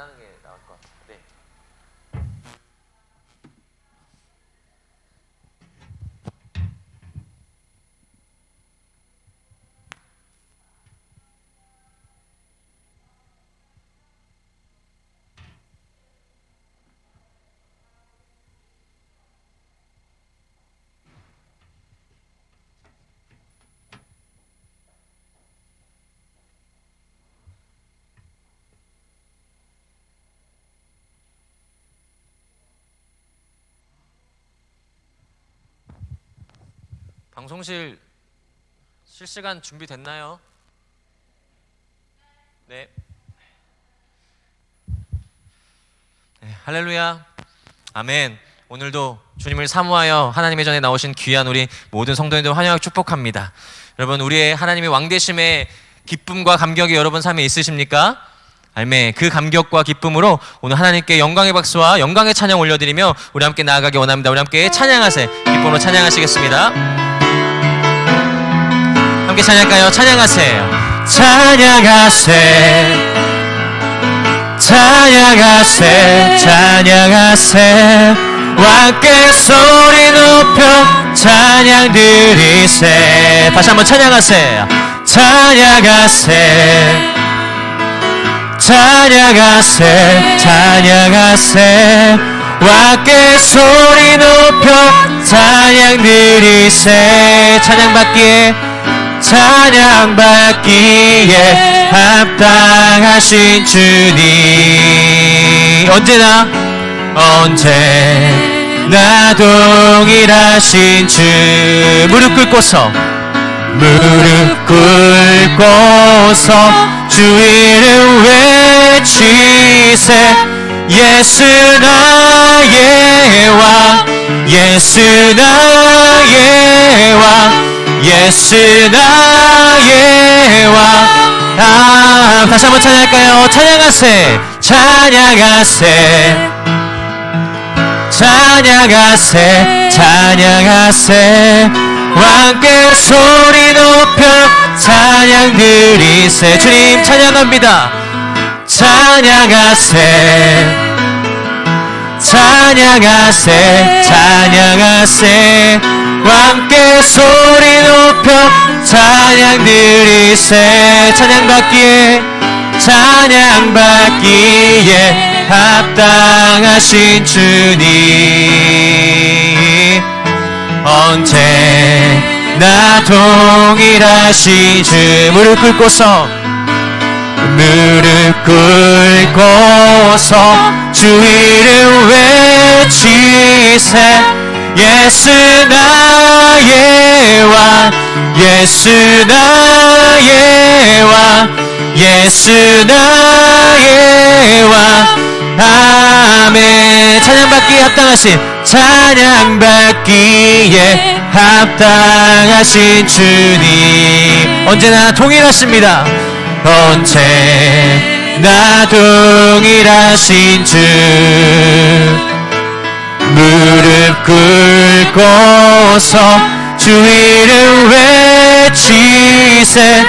하는 게 나을 것 같아요. 네. 방송실 실시간 준비됐나요? 네. 네, 할렐루야. 아멘. 오늘도 주님을 사모하여 하나님의 전에 나오신 귀한 우리 모든 성도님들 환영하고 축복합니다. 여러분, 우리의 하나님의 왕되심의 기쁨과 감격이 여러분 삶에 있으십니까? 아멘. 그 감격과 기쁨으로 오늘 하나님께 영광의 박수와 영광의 찬양 올려드리며 우리 함께 나아가기 원합니다. 우리 함께 찬양하세요. 기쁨으로 찬양하시겠습니다. 함께 찬양할까요? 찬양하세요. 찬양하세, 찬양하세, 찬양하세. 왕께 소리 높여 찬양 드리세. 다시 한번 찬양하세요. 찬양하세, 찬양하세, 찬양하세. 왕께 소리 높여 찬양 드리세. 찬양받기에, 찬양받기에 합당하신 주님. 언제나 동일하신 주. 무릎 꿇고서 주 이름 외치세. 예수 나의 왕, 예수 나의 왕, 예수 나의 왕. 다시 한번 찬양할까요? 찬양하세, 찬양하세, 찬양하세, 찬양하세. 왕께 소리 높여 찬양 드리세. 주님 찬양합니다. 찬양하세, 찬양하세, 찬양하세. 왕께 소리 높여 찬양 드리세. 찬양받기에, 찬양받기에 합당하신 주님. 언제나 동일하신 주. 무릎 꿇고서 주 이름 외치세. 예수 나의 왕, 예수 나의 왕, 예수 나의 왕. 아멘. 찬양받기에 합당하신, 찬양받기에 합당하신 주님. 언제나 동일하십니다. 언제나 동일하신 주. 무릎 꿇고서 주 이름 외치세.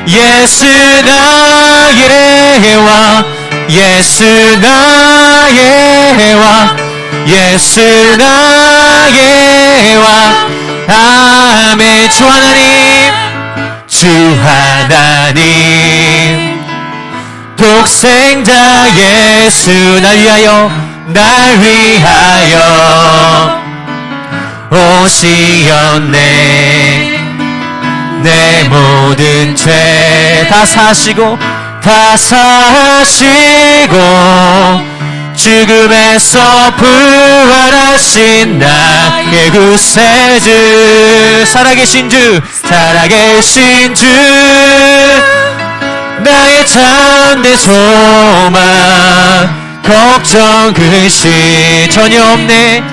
예수 나의 왕, 예수 나의 왕, 예수 나의 왕. 아멘. 주 하나님, 주 하나님, 독생자 예수 날 위하여, 날 위하여 오시었네. 내 모든 죄 다 사시고, 다 사시고, 죽음에서 부활하신 나의 구세주. 살아계신 주, 살아계신 주. 나의 참된 소망, 걱정 근심 전혀 없네,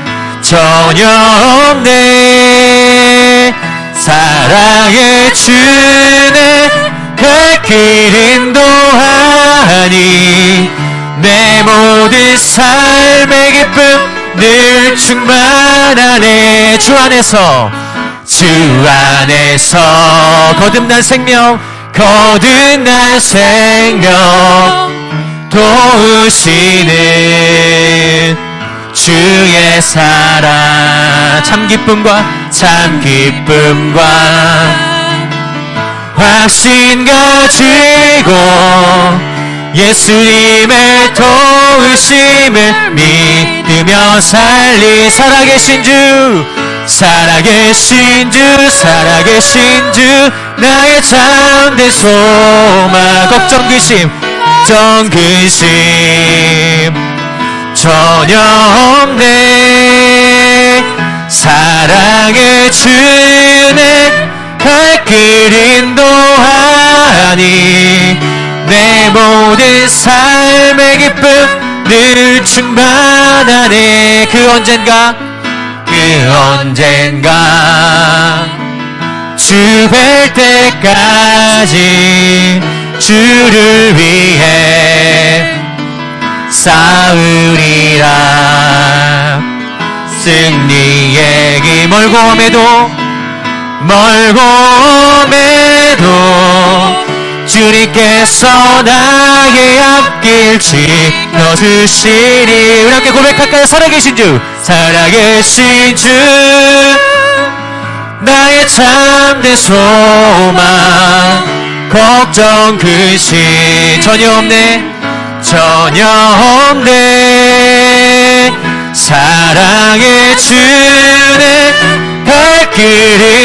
전혀 없네. 사랑의 주네 갈 길 인도하니 내 모든 삶의 기쁨 늘 충만하네. 주 안에서, 주 안에서 거듭난 생명, 거듭난 생명, 도우시는 주의 사랑 참 기쁨과 확신 가지고 예수님의 도우심을 믿으며 살아계신 주 나의 참된 소망 걱정 근심 전혀 없네 사랑의 주는 갈 길 인도하니 내 모든 삶의 기쁨 늘 충만하네 그 언젠가 주 뵐 때까지 주를 위해 싸우리라 승리의 길 멀고 험해도 주님께서 나의 앞길 지켜주시리 우리 함께 고백할까요? 살아계신 주 나의 참된 소망 걱정 근심 전혀 없네 사랑의 주는 갈 길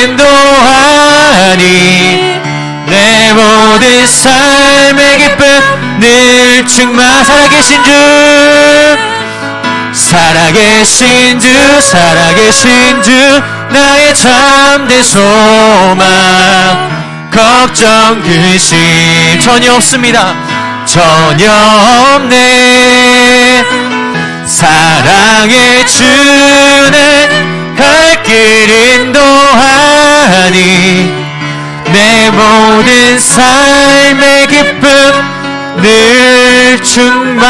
인도하니 내 모든 삶의 기쁨 늘 충만 살아계신 주 나의 참된 소망 걱정 근심 전혀 없네 사랑의 주는 갈 길 인도하니 내 모든 삶의 기쁨 늘 충만하네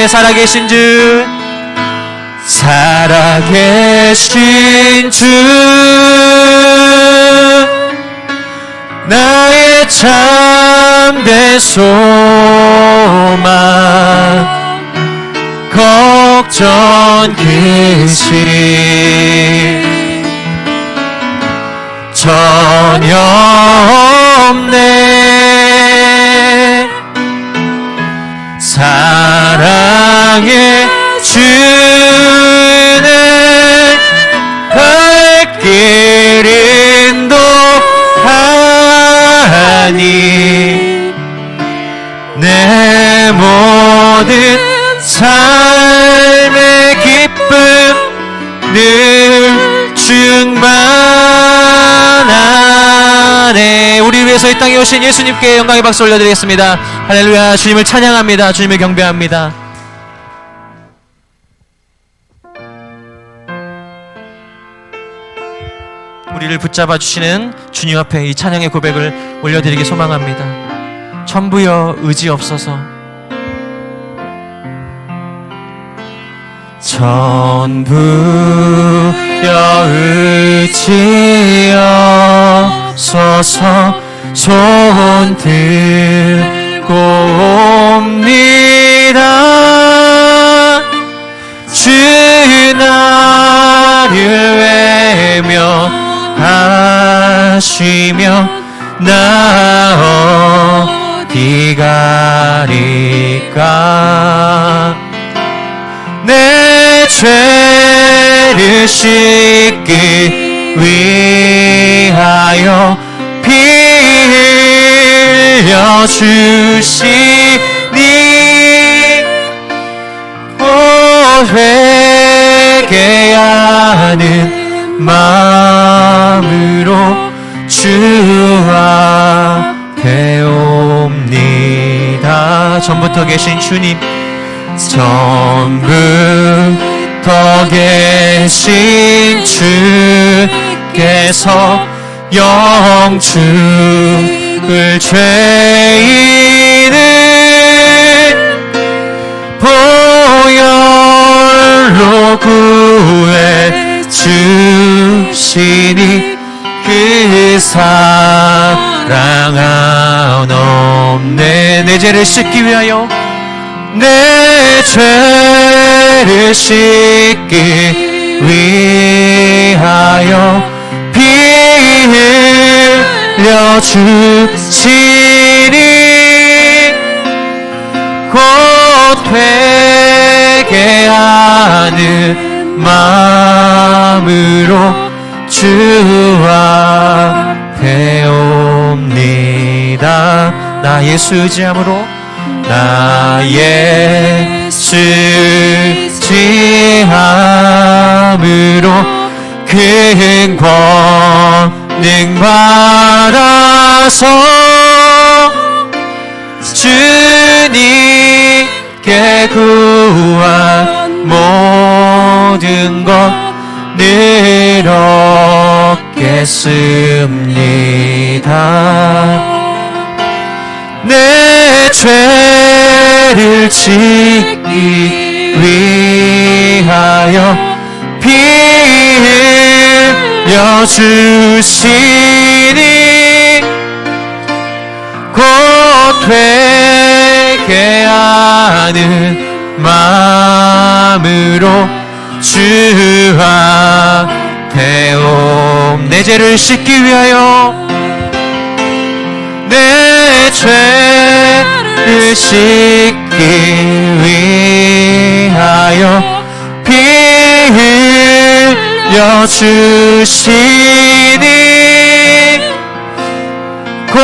살아계신 주 나의 참된 소망 걱정 근심 전혀 없네 사랑의 주는 갈 길 인도하니 내 모든 삶의 기쁨 늘 충만하네 우리 위해서 이 땅에 오신 예수님께 영광의 박수 올려드리겠습니다. 할렐루야 주님을 찬양합니다. 주님을 경배합니다. 우리를 붙잡아 주시는 주님 앞에 이 찬양의 고백을 올려드리기 소망합니다. 전부여 의지 없어서 의지 없어서 손 들고 옵니다. 주 나를 외면하시며 나 어디 가리까 내 죄를 씻기 위하여 피 흘려주시니 회개하는 마음으로 주 앞에 옵니다. 전부터 계신 주님 전부터 계신 주께서 영축을 죄인을 보혈로 구해 주시니 그 사랑하노 내 죄를 씻기 위하여 내 죄를 씻기 위하여 피 흘려 주시니 곧 회개하는 마음으로 주 앞에 옵니다. 나 예수 의지함으로 나 예수 의지함으로 큰 권능 받아서 주님께 구한 모든 것 늘 얻겠습니다. 내 죄를 짓기 위하여 피 흘려 주시니 곧 회개하는 마음으로 주 앞에 옴. 내 죄를 씻기 위하여 내 죄를 씻기 위하여 피 흘려 주시니 곧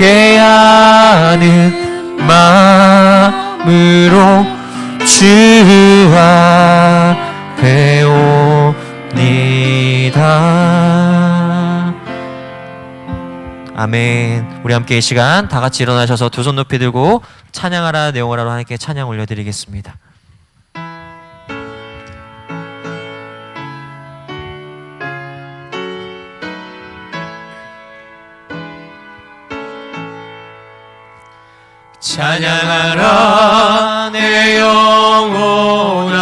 회개하는 마음으로 주 앞에 옵니다. 아멘. 우리 함께 이 시간 다 같이 일어나셔서 두 손 높이 들고 찬양하라 내용하라로 하나님께 찬양 올려드리겠습니다. 찬양하라 내 영혼아,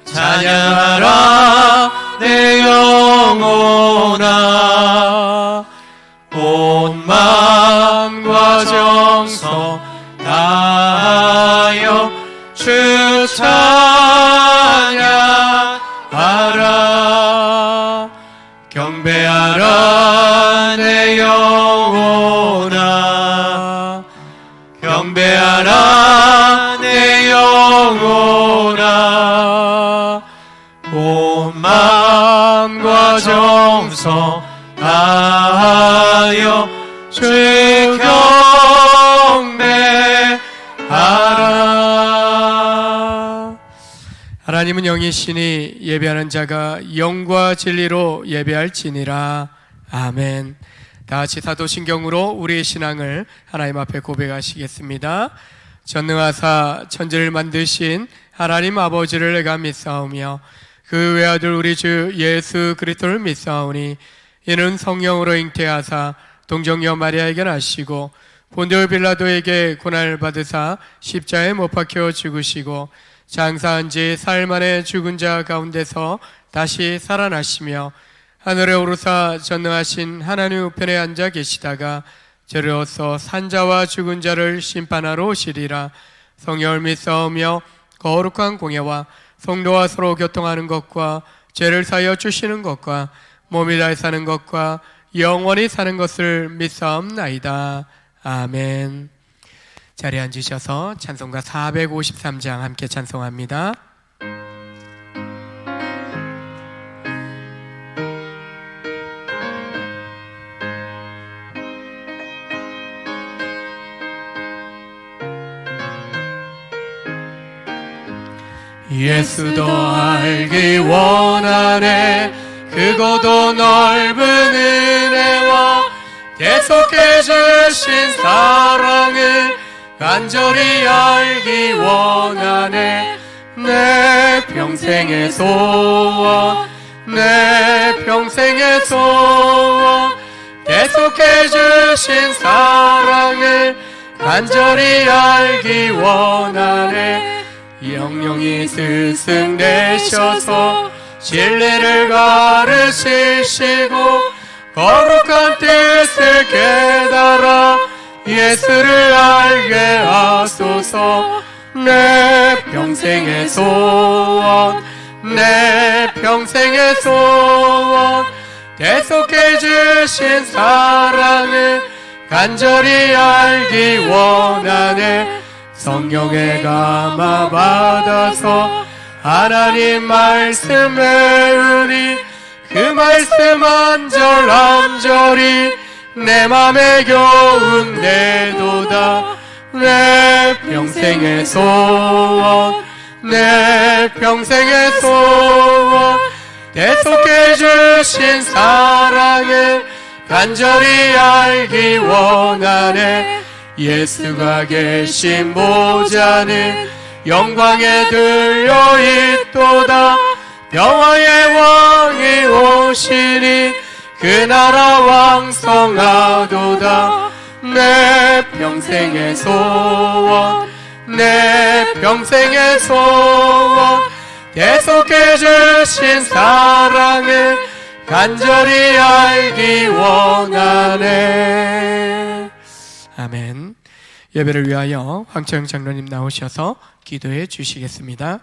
찬양하라 내 영혼아, 온 마음과 정성 다하여 주 찬양하라. 경배하라 내 영혼아, 경배하라 내 영혼아, 온 마음과 정성 다하여 주 경배하라. 하나님은 영이시니 예배하는 자가 영과 진리로 예배할지니라. 아멘. 다같이 사도신경으로 우리의 신앙을 하나님 앞에 고백하시겠습니다. 전능하사 천지를 만드신 하나님 아버지를 내가 믿사오며 그 외아들 우리 주 예수 그리스도를 믿사오니 이는 성령으로 잉태하사 동정녀 마리아에게 나시고 본디오 빌라도에게 고난을 받으사 십자가에 못 박혀 죽으시고 장사한 지 사흘 만에 죽은 자 가운데서 다시 살아나시며 하늘에 오르사 전능하신 하나님 우편에 앉아 계시다가 저리로서 산자와 죽은 자를 심판하러 오시리라. 성령을 믿사오며 거룩한 공예와 성도와 서로 교통하는 것과 죄를 사하여 주시는 것과 몸이 다해 사는 것과 영원히 사는 것을 믿사옵나이다. 아멘. 자리에 앉으셔서 찬송가 453장 함께 찬송합니다. 예수도 알기 원하네. 크고도 넓은 은혜와 계속해 주신 사랑을 간절히 알기 원하네. 내 평생의 소원, 내 평생의 소원, 계속해 주신 사랑을 간절히 알기 원하네. 영영이 스승되셔서 진리를 가르치시고 거룩한 뜻을 깨달아 예수를 알게 하소서. 내 평생의 소원, 내 평생의 소원, 대속해 주신 사랑을 간절히 알기 원하네. 성령의 감화 받아서 하나님 말씀 외우니 그 말씀 한 절 한 절이 내 맘에 겨운데도다. 내 평생의 소원, 내 평생의 소원, 대속해 주신 사랑을 간절히 알기 원하네. 예수가 계신 보좌는 영광에 들려있도다. 평화의 왕이 오시니 그 나라 왕성하도다. 내 평생의 소원, 내 평생의 소원, 대속해 주신 사랑을 간절히 알기 원하네. 아멘. 예배를 위하여 황채영 장로님 나오셔서 기도해 주시겠습니다.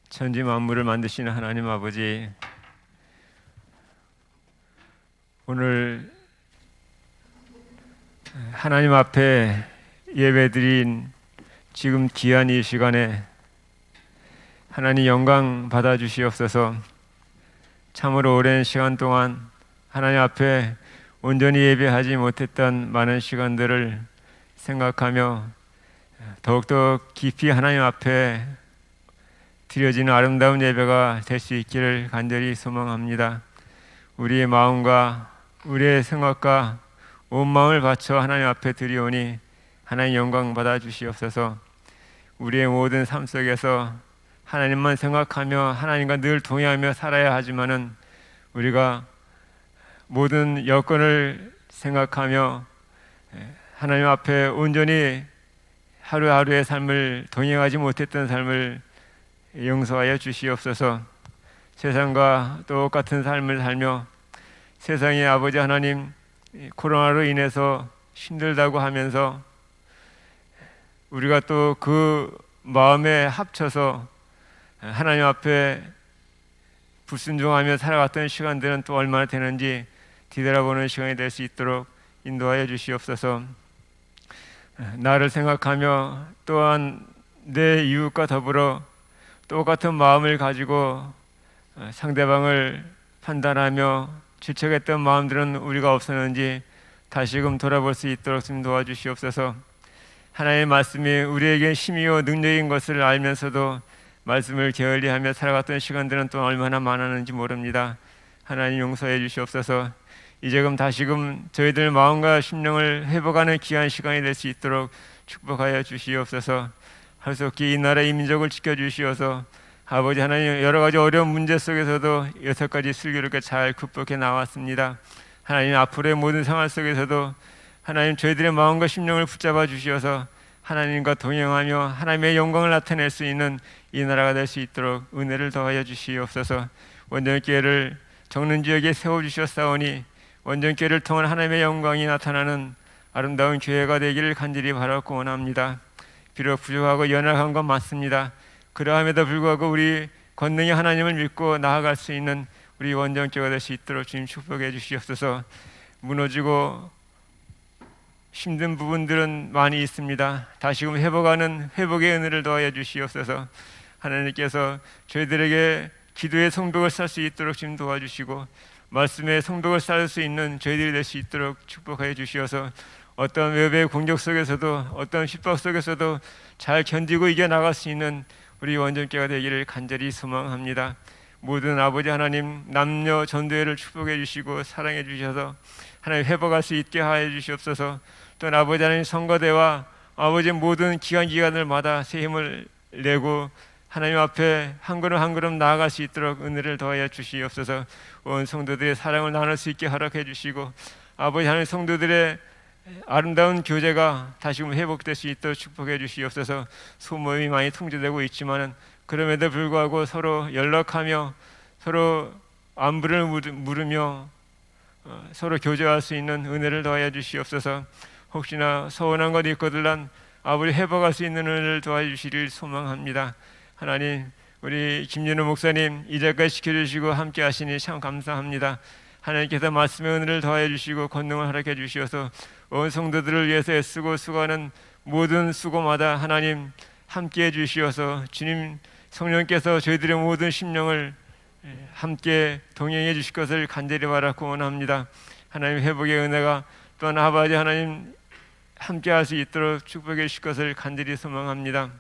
천지 만물을 만드시는 하나님 아버지, 오늘 하나님 앞에 예배드린 지금 귀한 이 시간에 하나님 영광 받아주시옵소서. 참으로 오랜 시간 동안 하나님 앞에 온전히 예배하지 못했던 많은 시간들을 생각하며 더욱더 깊이 하나님 앞에 드려지는 아름다운 예배가 될 수 있기를 간절히 소망합니다. 우리의 마음과 우리의 생각과 온 마음을 바쳐 하나님 앞에 드리오니 하나님 영광 받아 주시옵소서. 우리의 모든 삶 속에서 하나님만 생각하며 하나님과 늘 동의하며 살아야 하지만은 우리가 모든 여건을 생각하며 하나님 앞에 온전히 하루하루의 삶을 동행하지 못했던 삶을 용서하여 주시옵소서. 세상과 똑같은 삶을 살며 세상의 아버지 하나님, 코로나로 인해서 힘들다고 하면서 우리가 또 그 마음에 합쳐서 하나님 앞에 불순종하며 살아갔던 시간들은 또 얼마나 되는지 뒤돌아보는 시간이 될 수 있도록 인도하여 주시옵소서. 나를 생각하며 또한 내 이웃과 더불어 똑같은 마음을 가지고 상대방을 판단하며 질책했던 마음들은 우리가 없었는지 다시금 돌아볼 수 있도록 좀 도와주시옵소서. 하나님의 말씀이 우리에게 힘이요 능력인 것을 알면서도 말씀을 게을리하며 살아갔던 시간들은 또 얼마나 많았는지 모릅니다. 하나님 용서해 주시옵소서. 이제금 다시금 저희들 마음과 심령을 회복하는 귀한 시간이 될 수 있도록 축복하여 주시옵소서. 할 수 없기 이 나라 이 민족을 지켜주시어서 아버지 하나님 여러 가지 어려운 문제 속에서도 6가지 슬기롭게 잘 극복해 나왔습니다. 하나님 앞으로의 모든 생활 속에서도 하나님 저희들의 마음과 심령을 붙잡아 주시어서 하나님과 동행하며 하나님의 영광을 나타낼 수 있는 이 나라가 될 수 있도록 은혜를 더하여 주시옵소서. 원정교회를 정릉 지역에 세워주셨사오니 원정교회를 통한 하나님의 영광이 나타나는 아름다운 교회가 되기를 간절히 바라고 원합니다. 비록 부족하고 연약한 건 맞습니다. 그러함에도 불구하고 우리 권능이 하나님을 믿고 나아갈 수 있는 우리 원정교회가 될 수 있도록 주님 축복해 주시옵소서. 무너지고 힘든 부분들은 많이 있습니다. 다시금 회복하는 회복의 은혜를 더하여 주시옵소서. 하나님께서 저희들에게 기도의 성벽을 쌓을 수 있도록 지금 도와주시고 말씀의 성벽을 쌓을 수 있는 저희들이 될 수 있도록 축복하여 주시어서 어떤 외부의 공격 속에서도 어떤 핍박 속에서도 잘 견디고 이겨나갈 수 있는 우리 원정교회가 되기를 간절히 소망합니다. 모든 아버지 하나님 남녀 전도회를 축복해 주시고 사랑해 주셔서 하나님 회복할 수 있게 하여 주시옵소서. 또 아버지 하나님 선거대와 아버지 모든 기간들마다 새 힘을 내고 하나님 앞에 한 걸음 한 걸음 나아갈 수 있도록 은혜를 더하여 주시옵소서. 온 성도들의 사랑을 나눌 수 있게 허락해 주시고 아버지 하나님 성도들의 아름다운 교제가 다시금 회복될 수 있도록 축복해 주시옵소서. 소모임이 많이 통제되고 있지만은 그럼에도 불구하고 서로 연락하며 서로 안부를 물으며 서로 교제할 수 있는 은혜를 더하여 주시옵소서. 혹시나 서운한 것 있거들란 아버지 회복할 수 있는 은혜를 도와주시길 소망합니다. 하나님, 우리 김윤호 목사님 이제까지 지켜주시고 함께 하시니 참 감사합니다. 하나님께서 말씀의 은혜를 더하여 주시고 권능을 허락해 주시어서 온 성도들을 위해서 애쓰고 수고하는 모든 수고마다 하나님 함께 해 주시어서 주님 성령께서 저희들의 모든 심령을 함께 동행해 주실 것을 간절히 바라고 원합니다. 하나님 회복의 은혜가 또한 아버지 하나님 함께 할 수 있도록 축복해 주실 것을 간절히 소망합니다.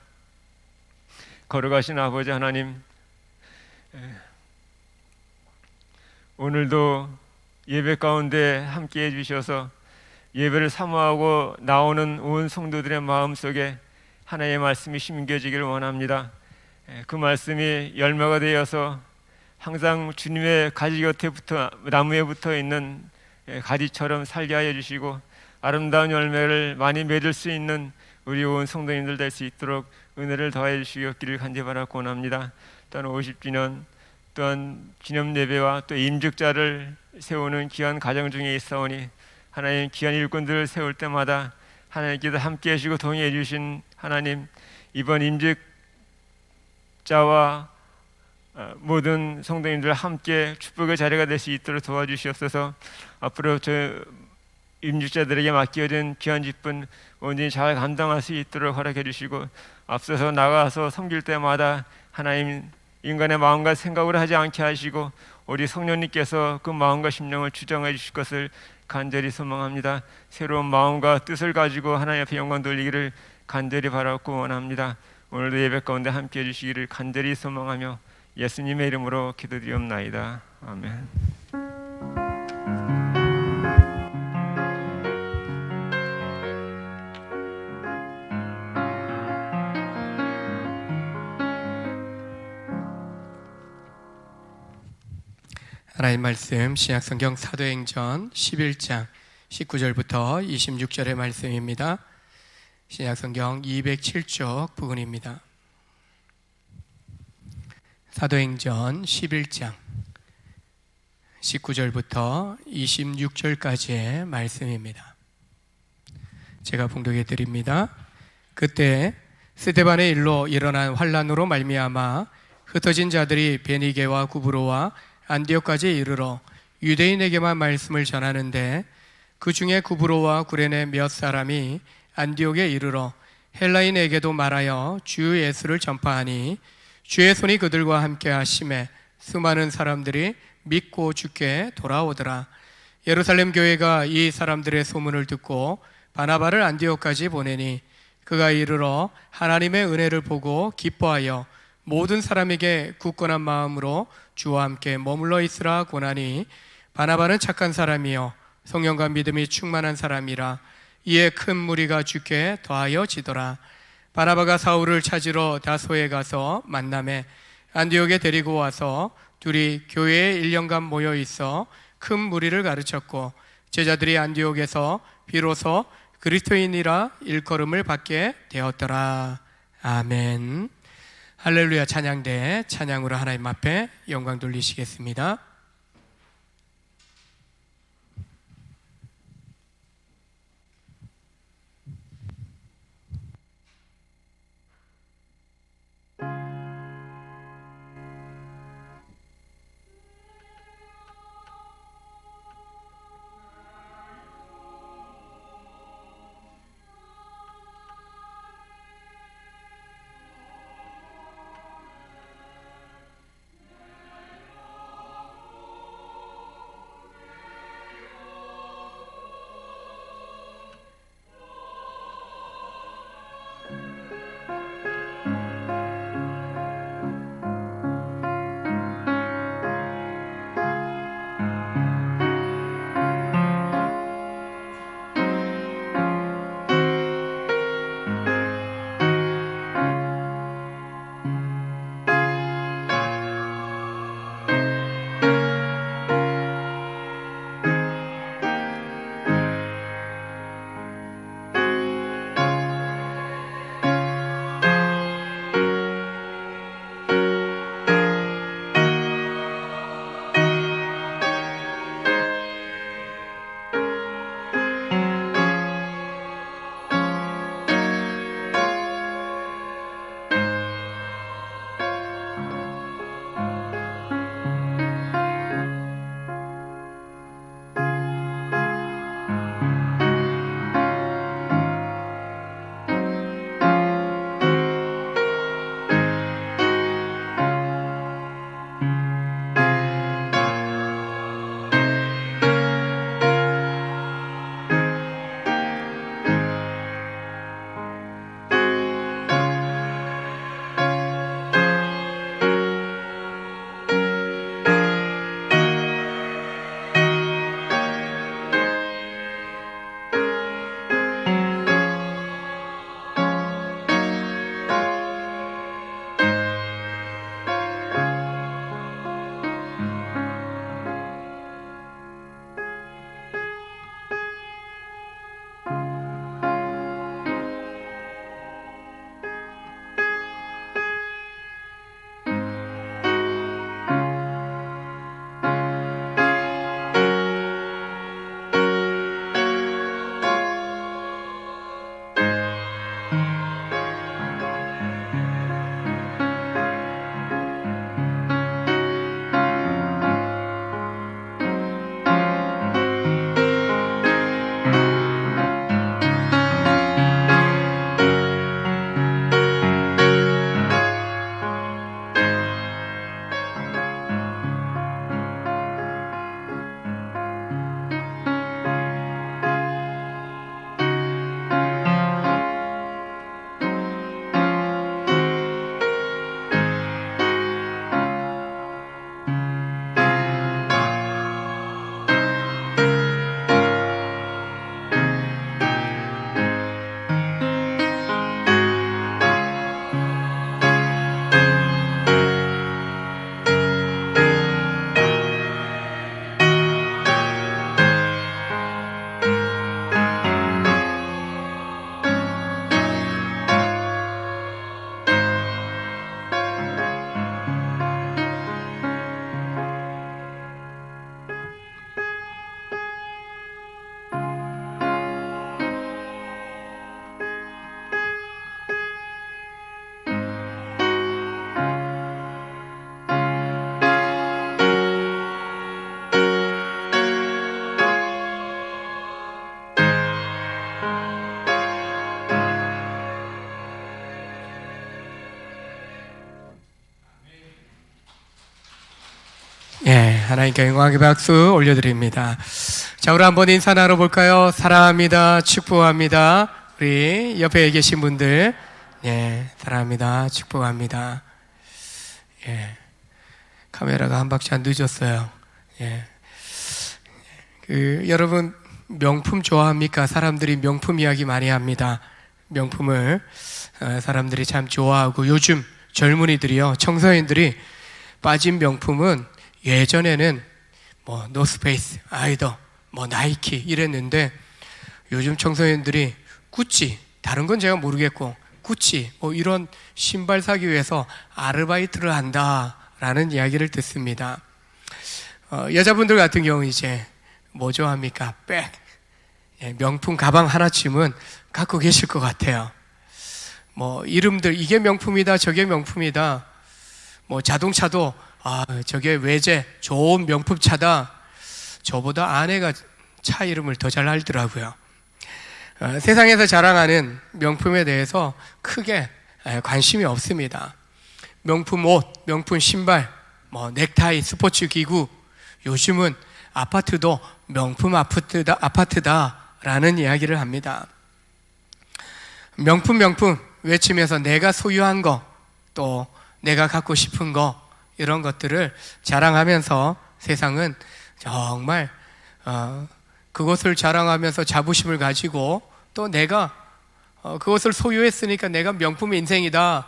걸어가신 아버지 하나님, 오늘도 예배 가운데 함께 해주셔서 예배를 사모하고 나오는 온 성도들의 마음속에 하나님의 말씀이 심겨지기를 원합니다. 그 말씀이 열매가 되어서 항상 주님의 가지 곁에 나무에 붙어 있는 가지처럼 살게 하여 주시고 아름다운 열매를 많이 맺을 수 있는 우리 온 성도님들 될 수 있도록 은혜를 더해 주시기를 간절히 바라고 원합니다. 또한 50주년 또한 기념 예배와 또 임직자를 세우는 귀한 가정 중에 있사오니 하나님 귀한 일꾼들을 세울 때마다 하나님께서 함께 하시고 동의해 주신 하나님, 이번 임직자와 모든 성도님들 함께 축복의 자리가 될 수 있도록 도와주시옵소서. 앞으로 저 임직자들에게 맡겨진 귀한 직분 온전히 잘 감당할 수 있도록 허락해 주시고 앞서서 나가서 섬길 때마다 하나님 인간의 마음과 생각으로 하지 않게 하시고 우리 성령님께서 그 마음과 심령을 주장해 주실 것을 간절히 소망합니다. 새로운 마음과 뜻을 가지고 하나님 앞에 영광 돌리기를 간절히 바라고 원합니다. 오늘도 예배 가운데 함께 해주시기를 간절히 소망하며 예수님의 이름으로 기도드리옵나이다. 아멘. 하나님 말씀 신약성경 사도행전 11장 19절부터 26절의 말씀입니다. 신약성경 207쪽 부근입니다. 사도행전 11장 19절부터 26절까지의 말씀입니다. 제가 봉독해 드립니다. 그때 스데반의 일로 일어난 환란으로 말미암아 흩어진 자들이 베니게와 구브로와 안디옥까지 이르러 유대인에게만 말씀을 전하는데 그 중에 구브로와 구레네 몇 사람이 안디옥에 이르러 헬라인에게도 말하여 주 예수를 전파하니 주의 손이 그들과 함께 하심에 수많은 사람들이 믿고 주께 돌아오더라. 예루살렘 교회가 이 사람들의 소문을 듣고 바나바를 안디옥까지 보내니 그가 이르러 하나님의 은혜를 보고 기뻐하여 모든 사람에게 굳건한 마음으로 주와 함께 머물러 있으라 권하니 바나바는 착한 사람이요 성령과 믿음이 충만한 사람이라. 이에 큰 무리가 주께 더하여 지더라. 바나바가 사울을 찾으러 다소에 가서 만남에 안디옥에 데리고 와서 둘이 교회에 1년간 모여 있어 큰 무리를 가르쳤고 제자들이 안디옥에서 비로소 그리스도인이라 일컬음을 받게 되었더라. 아멘. 할렐루야. 찬양대 찬양으로 하나님 앞에 영광 돌리시겠습니다. 하나님께 영광의 박수 올려드립니다. 자, 우리 한번 인사 나눠볼까요? 사랑합니다. 축복합니다. 우리 옆에 계신 분들, 예, 사랑합니다. 축복합니다. 예, 카메라가 한 박자 늦었어요. 예, 여러분 명품 좋아합니까? 사람들이 명품 이야기 많이 합니다. 명품을 사람들이 참 좋아하고, 요즘 젊은이들이요, 청소년들이 빠진 명품은, 예전에는 뭐 노스페이스, 아이더, 뭐 나이키 이랬는데, 요즘 청소년들이 구찌, 다른 건 제가 모르겠고 구찌 뭐 이런 신발 사기 위해서 아르바이트를 한다라는 이야기를 듣습니다. 여자분들 같은 경우 이제 뭐 좋아합니까? 백, 명품 가방 하나쯤은 갖고 계실 것 같아요. 뭐 이름들, 이게 명품이다, 저게 명품이다. 뭐 자동차도 저게 외제 좋은 명품 차다. 저보다 아내가 차 이름을 더 잘 알더라고요. 세상에서 자랑하는 명품에 대해서 크게 관심이 없습니다. 명품 옷, 명품 신발, 뭐 넥타이, 스포츠 기구, 요즘은 아파트도 명품 아파트다라는 이야기를 합니다. 명품 외치면서 내가 소유한 거, 또 내가 갖고 싶은 거, 이런 것들을 자랑하면서 세상은 정말 그것을 자랑하면서 자부심을 가지고, 또 내가 그것을 소유했으니까 내가 명품 인생이다,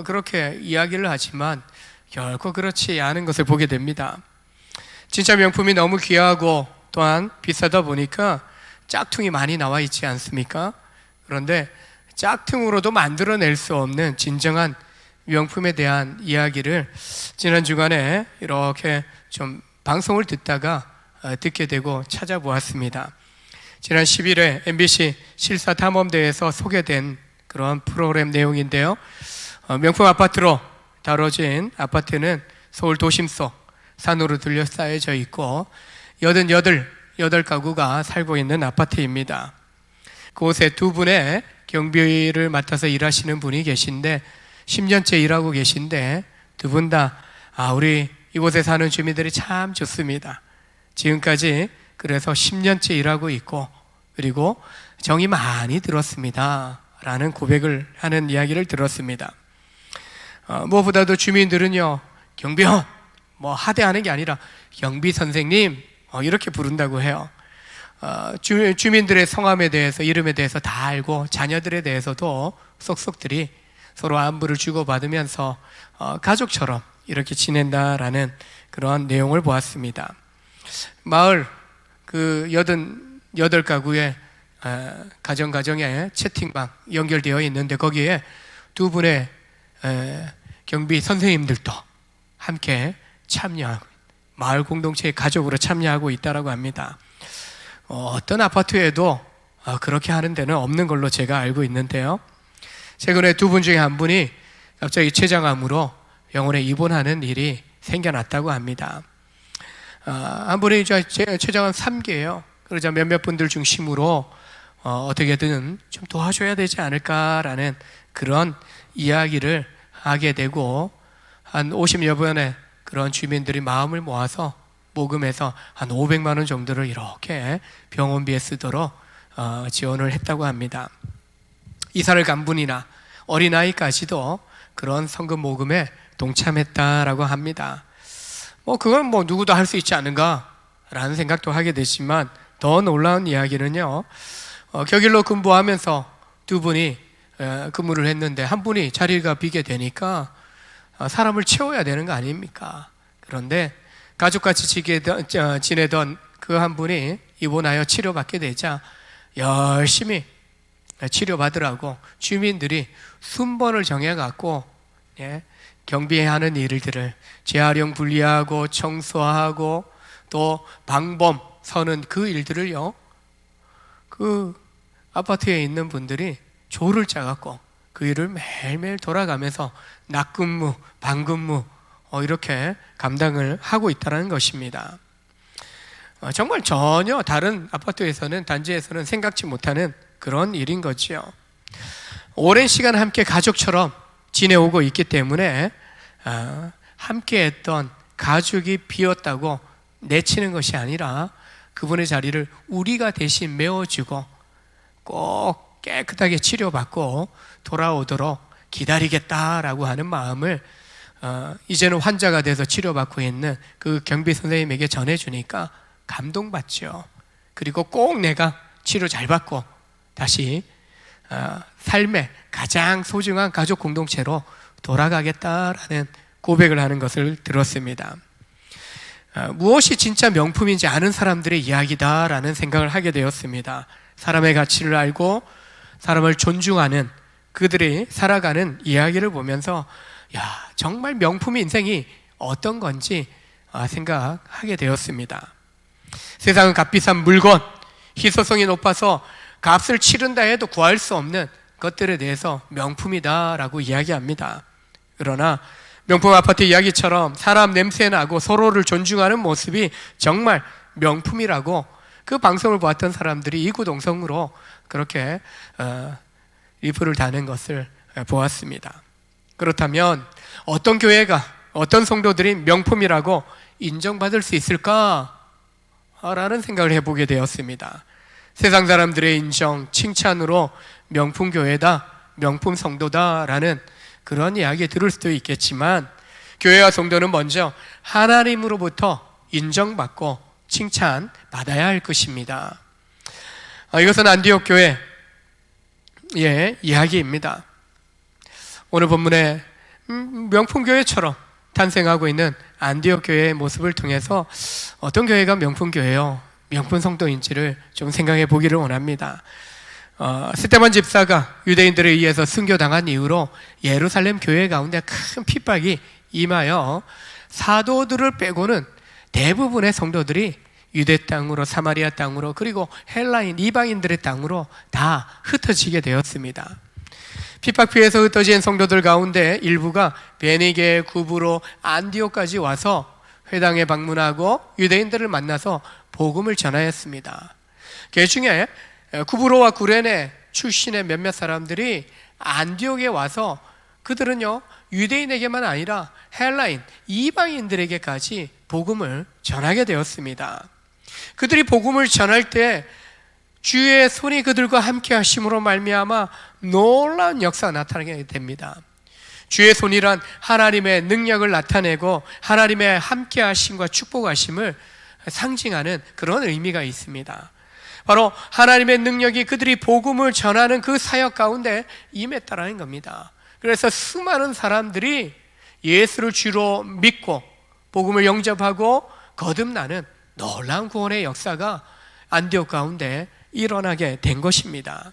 그렇게 이야기를 하지만 결코 그렇지 않은 것을 보게 됩니다. 진짜 명품이 너무 귀하고 또한 비싸다 보니까 짝퉁이 많이 나와 있지 않습니까? 그런데 짝퉁으로도 만들어낼 수 없는 진정한 명품에 대한 이야기를 지난 주간에 이렇게 좀 방송을 듣다가 듣게 되고 찾아보았습니다. 지난 10일에 MBC 실사탐험대에서 소개된 그런 프로그램 내용인데요, 명품 아파트로 다뤄진 아파트는 서울 도심 속 산으로 둘러싸여져 있고 88가구가 살고 있는 아파트입니다. 그곳에 두 분의 경비를 맡아서 일하시는 분이 계신데, 10년째 일하고 계신데, 두 분 다 우리 이곳에 사는 주민들이 참 좋습니다. 지금까지 그래서 10년째 일하고 있고, 그리고 정이 많이 들었습니다 라는 고백을 하는 이야기를 들었습니다. 무엇보다도 주민들은요, 경비원, 뭐 하대하는 게 아니라 경비 선생님 이렇게 부른다고 해요. 주민들의 성함에 대해서, 이름에 대해서 다 알고, 자녀들에 대해서도 쏙쏙들이 서로 안부를 주고받으면서 가족처럼 이렇게 지낸다라는 그런 내용을 보았습니다. 마을 그 88가구의 가정에 채팅방 연결되어 있는데, 거기에 두 분의 경비 선생님들도 함께 참여하고, 마을 공동체의 가족으로 참여하고 있다고 합니다. 어떤 아파트에도 그렇게 하는 데는 없는 걸로 제가 알고 있는데요, 최근에 두 분 중에 한 분이 갑자기 췌장암으로 병원에 입원하는 일이 생겨났다고 합니다. 한 분이 췌장암 3기예요. 그러자 몇몇 분들 중심으로 어떻게든 좀 도와줘야 되지 않을까라는 그런 이야기를 하게 되고, 한 50여 번의 그런 주민들이 마음을 모아서 모금해서 한 500만 원 정도를 이렇게 병원비에 쓰도록 지원을 했다고 합니다. 이사를 간 분이나 어린아이까지도 그런 성금 모금에 동참했다라고 합니다. 그건 누구도 할 수 있지 않은가라는 생각도 하게 되지만, 더 놀라운 이야기는요, 격일로 근무하면서 두 분이 근무를 했는데, 한 분이 자리가 비게 되니까 사람을 채워야 되는 거 아닙니까? 그런데 가족같이 지내던 그 한 분이 입원하여 치료받게 되자 열심히 치료받으라고 주민들이 순번을 정해갖고 경비하는 일들을 재활용 분리하고 청소하고 또 방범 서는 그 일들을요, 그 아파트에 있는 분들이 조를 짜갖고 그 일을 매일매일 돌아가면서 낮근무, 밤근무 이렇게 감당을 하고 있다는 것입니다. 정말 전혀 다른 아파트에서는, 단지에서는 생각지 못하는 그런 일인 거지요. 오랜 시간 함께 가족처럼 지내오고 있기 때문에 함께 했던 가족이 비었다고 내치는 것이 아니라 그분의 자리를 우리가 대신 메워주고 꼭 깨끗하게 치료받고 돌아오도록 기다리겠다라고 하는 마음을 이제는 환자가 돼서 치료받고 있는 그 경비 선생님에게 전해주니까 감동받죠. 그리고 꼭 내가 치료 잘 받고 다시 삶의 가장 소중한 가족 공동체로 돌아가겠다라는 고백을 하는 것을 들었습니다. 무엇이 진짜 명품인지 아는 사람들의 이야기다라는 생각을 하게 되었습니다. 사람의 가치를 알고 사람을 존중하는 그들이 살아가는 이야기를 보면서 정말 명품의 인생이 어떤 건지 생각하게 되었습니다. 세상은 값비싼 물건, 희소성이 높아서 값을 치른다 해도 구할 수 없는 것들에 대해서 명품이다라고 이야기합니다. 그러나 명품 아파트 이야기처럼 사람 냄새 나고 서로를 존중하는 모습이 정말 명품이라고 그 방송을 보았던 사람들이 이구동성으로 그렇게 리플을 다는 것을 보았습니다. 그렇다면 어떤 교회가, 어떤 성도들이 명품이라고 인정받을 수 있을까? 라는 생각을 해보게 되었습니다. 세상 사람들의 인정, 칭찬으로 명품 교회다, 명품 성도다라는 그런 이야기 들을 수도 있겠지만 교회와 성도는 먼저 하나님으로부터 인정받고 칭찬받아야 할 것입니다. 이것은 안디옥 교회의 이야기입니다. 오늘 본문에 명품 교회처럼 탄생하고 있는 안디옥 교회의 모습을 통해서 어떤 교회가 명품 교회요, 명품 성도인지를 좀 생각해 보기를 원합니다. 스데반 집사가 유대인들에 의해서 순교당한 이후로 예루살렘 교회 가운데 큰 핍박이 임하여 사도들을 빼고는 대부분의 성도들이 유대 땅으로, 사마리아 땅으로, 그리고 헬라인 이방인들의 땅으로 다 흩어지게 되었습니다. 핍박 피해서 흩어진 성도들 가운데 일부가 베니게, 구브로, 안디옥까지 와서 회당에 방문하고 유대인들을 만나서 복음을 전하였습니다. 그 중에 구브로와 구레네 출신의 몇몇 사람들이 안디옥에 와서 그들은요, 유대인에게만 아니라 헬라인, 이방인들에게까지 복음을 전하게 되었습니다. 그들이 복음을 전할 때 주의 손이 그들과 함께 하심으로 말미암아 놀라운 역사가 나타나게 됩니다. 주의 손이란 하나님의 능력을 나타내고 하나님의 함께 하심과 축복하심을 상징하는 그런 의미가 있습니다. 바로 하나님의 능력이 그들이 복음을 전하는 그 사역 가운데 임했다라는 겁니다. 그래서 수많은 사람들이 예수를 주로 믿고 복음을 영접하고 거듭나는 놀라운 구원의 역사가 안디옥 가운데 일어나게 된 것입니다.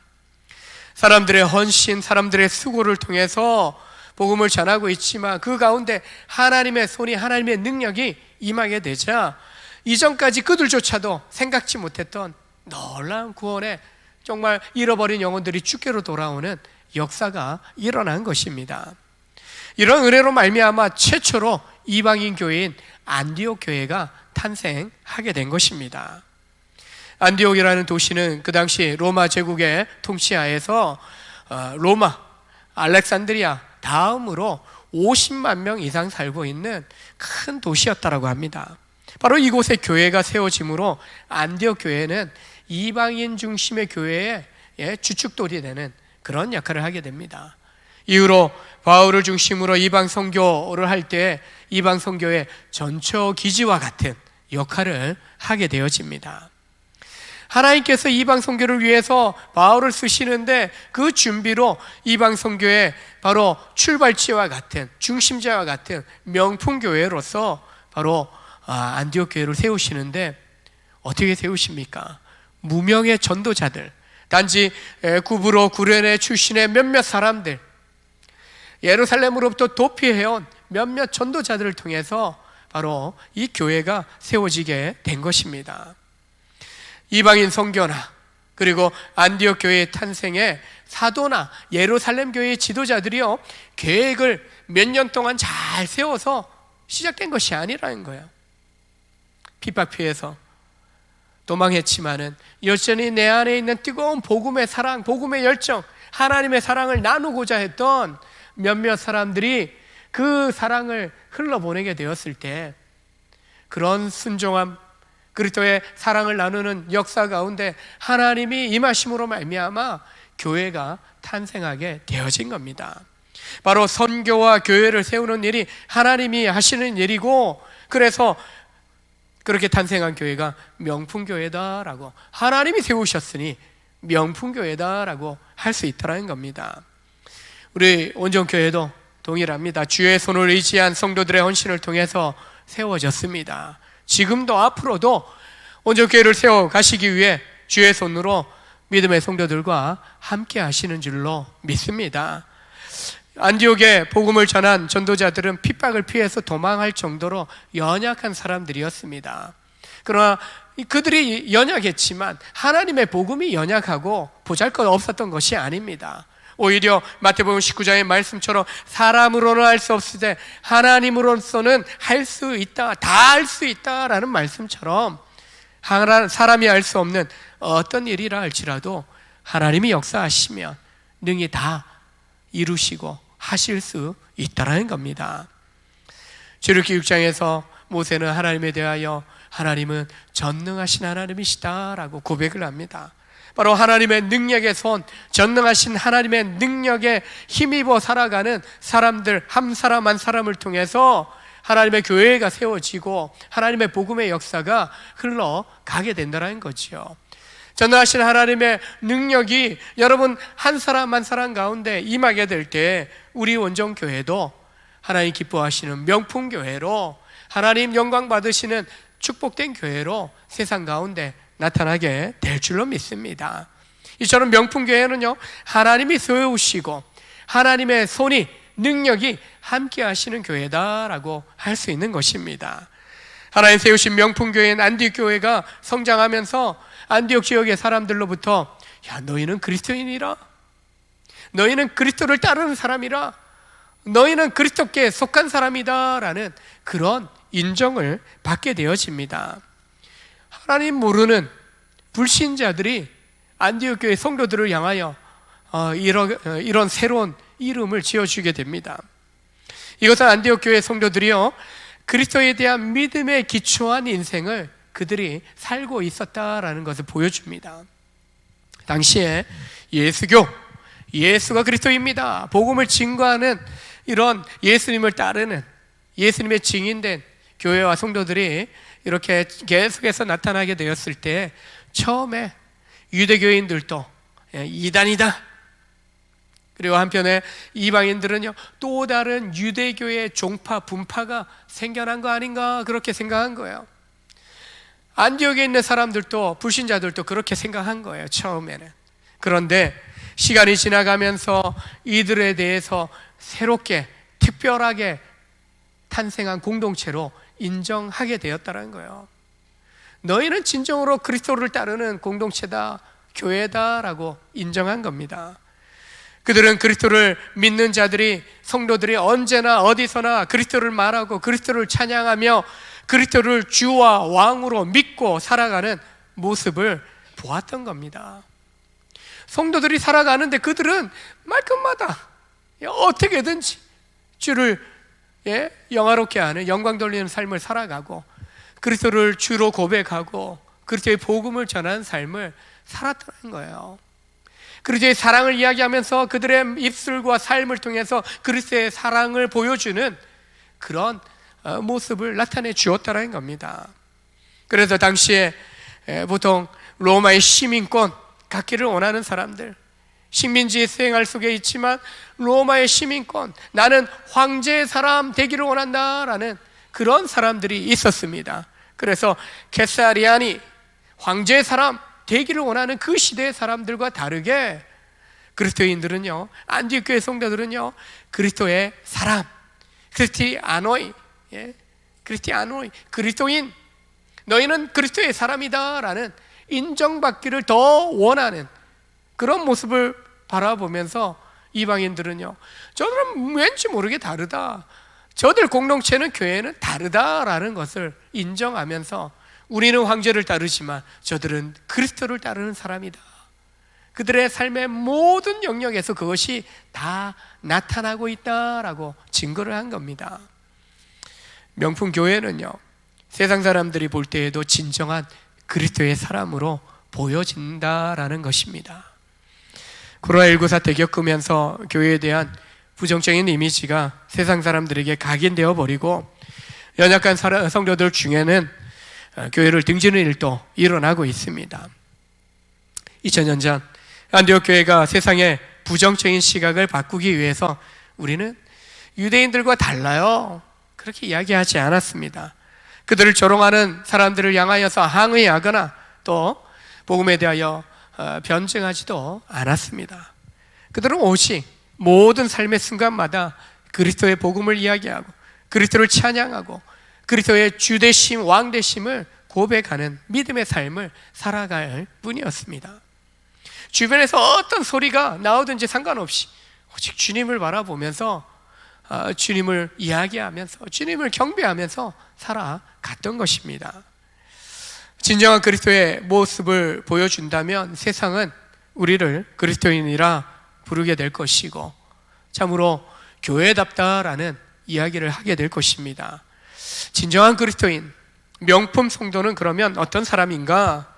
사람들의 헌신, 사람들의 수고를 통해서 복음을 전하고 있지만 그 가운데 하나님의 손이, 하나님의 능력이 임하게 되자 이전까지 그들조차도 생각지 못했던 놀라운 구원의, 정말 잃어버린 영혼들이 주께로 돌아오는 역사가 일어난 것입니다. 이런 은혜로 말미암아 최초로 이방인 교회인 안디옥 교회가 탄생하게 된 것입니다. 안디옥이라는 도시는 그 당시 로마 제국의 통치하에서 로마, 알렉산드리아 다음으로 50만 명 이상 살고 있는 큰 도시였다고 합니다. 바로 이곳에 교회가 세워지므로 안디옥 교회는 이방인 중심의 교회의 주축돌이 되는 그런 역할을 하게 됩니다. 이후로 바울을 중심으로 이방 선교를 할 때 이방 선교의 전초 기지와 같은 역할을 하게 되어집니다. 하나님께서 이방 선교를 위해서 바울을 쓰시는데 그 준비로 이방 선교의 바로 출발지와 같은, 중심지와 같은 명품 교회로서 바로 안디옥 교회를 세우시는데 어떻게 세우십니까? 무명의 전도자들, 단지 구브로, 구레네 출신의 몇몇 사람들, 예루살렘으로부터 도피해온 몇몇 전도자들을 통해서 바로 이 교회가 세워지게 된 것입니다. 이방인 선교나 그리고 안디옥 교회의 탄생에 사도나 예루살렘 교회의 지도자들이요, 계획을 몇 년 동안 잘 세워서 시작된 것이 아니라는 거예요. 핍박 피해서 도망했지만은 여전히 내 안에 있는 뜨거운 복음의 사랑, 복음의 열정, 하나님의 사랑을 나누고자 했던 몇몇 사람들이 그 사랑을 흘러보내게 되었을 때 그런 순종함, 그리스도의 사랑을 나누는 역사 가운데 하나님이 임하심으로 말미암아 교회가 탄생하게 되어진 겁니다. 바로 선교와 교회를 세우는 일이 하나님이 하시는 일이고, 그래서 그렇게 탄생한 교회가 명품교회다라고, 하나님이 세우셨으니 명품교회다라고 할 수 있다는 겁니다. 우리 온전교회도 동일합니다. 주의 손을 의지한 성도들의 헌신을 통해서 세워졌습니다. 지금도 앞으로도 온전교회를 세워가시기 위해 주의 손으로 믿음의 성도들과 함께 하시는 줄로 믿습니다. 안디옥에 복음을 전한 전도자들은 핍박을 피해서 도망할 정도로 연약한 사람들이었습니다. 그러나 그들이 연약했지만 하나님의 복음이 연약하고 보잘것없었던 것이 아닙니다. 오히려 마태복음 19장의 말씀처럼 사람으로는 할 수 없을 때 하나님으로서는 할 수 있다, 다 할 수 있다라는 말씀처럼 사람이 할 수 없는 어떤 일이라 할지라도 하나님이 역사하시면 능히 다 이루시고 하실 수 있다라는 겁니다. 출애굽기 6장에서 모세는 하나님에 대하여 하나님은 전능하신 하나님이시다라고 고백을 합니다. 바로 하나님의 능력의 손, 전능하신 하나님의 능력에 힘입어 살아가는 사람들 한 사람 한 사람을 통해서 하나님의 교회가 세워지고 하나님의 복음의 역사가 흘러가게 된다는 거죠. 전능하신 하나님의 능력이 여러분 한 사람 한 사람 가운데 임하게 될 때 우리 원정교회도 하나님 기뻐하시는 명품교회로, 하나님 영광 받으시는 축복된 교회로 세상 가운데 나타나게 될 줄로 믿습니다. 이처럼 명품교회는요, 하나님이 세우시고 하나님의 손이, 능력이 함께 하시는 교회다라고 할 수 있는 것입니다. 하나님 세우신 명품교회인 안디옥 교회가 성장하면서 안디옥 지역의 사람들로부터 야, 너희는 그리스도인이라, 너희는 그리스도를 따르는 사람이라, 너희는 그리스도께 속한 사람이다 라는 그런 인정을 받게 되어집니다. 하나님 모르는 불신자들이 안디옥 교회 성도들을 향하여 이런 새로운 이름을 지어주게 됩니다. 이것은 안디옥 교회 성도들이요, 그리스도에 대한 믿음에 기초한 인생을 그들이 살고 있었다라는 것을 보여줍니다. 당시에 예수교, 예수가 그리스도입니다, 복음을 증거하는 이런 예수님을 따르는 예수님의 증인된 교회와 성도들이 이렇게 계속해서 나타나게 되었을 때 처음에 유대교인들도 이단이다, 그리고 한편에 이방인들은요 또 다른 유대교의 종파 분파가 생겨난 거 아닌가 그렇게 생각한 거예요. 안디옥에 있는 사람들도, 불신자들도 그렇게 생각한 거예요 처음에는. 그런데 시간이 지나가면서 이들에 대해서 새롭게 특별하게 탄생한 공동체로 인정하게 되었다는 거예요. 너희는 진정으로 그리스도를 따르는 공동체다, 교회다라고 인정한 겁니다. 그들은 그리스도를 믿는 자들이, 성도들이 언제나 어디서나 그리스도를 말하고 그리스도를 찬양하며 그리스도를 주와 왕으로 믿고 살아가는 모습을 보았던 겁니다. 성도들이 살아가는데 그들은 말끝마다 어떻게든지 주를 영화롭게 하는, 영광 돌리는 삶을 살아가고 그리스도를 주로 고백하고 그리스도의 복음을 전하는 삶을 살았다는 거예요. 그리스도의 사랑을 이야기하면서 그들의 입술과 삶을 통해서 그리스도의 사랑을 보여주는 그런 모습을 나타내 주었다는 겁니다. 그래서 당시에 보통 로마의 시민권 갖기를 원하는 사람들, 식민지 생활 속에 있지만 로마의 시민권, 나는 황제의 사람 되기를 원한다라는 그런 사람들이 있었습니다. 그래서 케사리아니, 황제의 사람 되기를 원하는 그 시대의 사람들과 다르게 그리스도인들은요, 안디옥 교회 성도들은요, 그리스도의 사람, 크리스티아노이, 크리스티아노이, 그리스도인, 너희는 그리스도의 사람이다라는 인정받기를 더 원하는 그런 모습을 바라보면서 이방인들은요, 저들은 왠지 모르게 다르다, 저들 공동체는, 교회는 다르다라는 것을 인정하면서 우리는 황제를 따르지만 저들은 그리스도를 따르는 사람이다, 그들의 삶의 모든 영역에서 그것이 다 나타나고 있다라고 증거를 한 겁니다. 명품 교회는요, 세상 사람들이 볼 때에도 진정한 그리스도의 사람으로 보여진다라는 것입니다. 코로나19 사태 겪으면서 교회에 대한 부정적인 이미지가 세상 사람들에게 각인되어 버리고 연약한 성도들 중에는 교회를 등지는 일도 일어나고 있습니다. 2000년 전 안디옥 교회가 세상의 부정적인 시각을 바꾸기 위해서 우리는 유대인들과 달라요, 그렇게 이야기하지 않았습니다. 그들을 조롱하는 사람들을 향하여서 항의하거나 또 복음에 대하여 변증하지도 않았습니다. 그들은 오직 모든 삶의 순간마다 그리스도의 복음을 이야기하고 그리스도를 찬양하고 그리스도의 주되심, 왕되심을 고백하는 믿음의 삶을 살아갈 뿐이었습니다. 주변에서 어떤 소리가 나오든지 상관없이 오직 주님을 바라보면서 주님을 이야기하면서 주님을 경배하면서 살아갔던 것입니다. 진정한 그리스도의 모습을 보여준다면 세상은 우리를 그리스도인이라 부르게 될 것이고 참으로 교회답다라는 이야기를 하게 될 것입니다. 진정한 그리스도인, 명품 성도는 그러면 어떤 사람인가?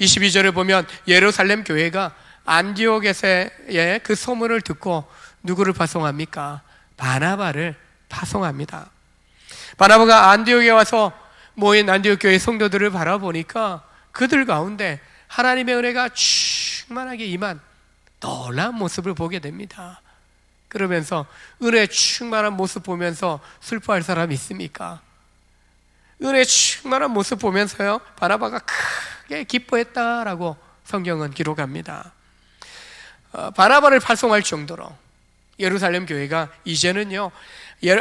22절에 보면 예루살렘 교회가 안디옥에서의 그 소문을 듣고 누구를 파송합니까? 바나바를 파송합니다. 바나바가 안디옥에 와서 모인 안디옥 교회 성도들을 바라보니까 그들 가운데 하나님의 은혜가 충만하게 임한 놀라운 모습을 보게 됩니다. 그러면서 은혜 충만한 모습 보면서 슬퍼할 사람이 있습니까? 은혜 충만한 모습 보면서요, 바나바가 크게 기뻐했다라고 성경은 기록합니다. 바나바를 파송할 정도로 예루살렘 교회가 이제는요,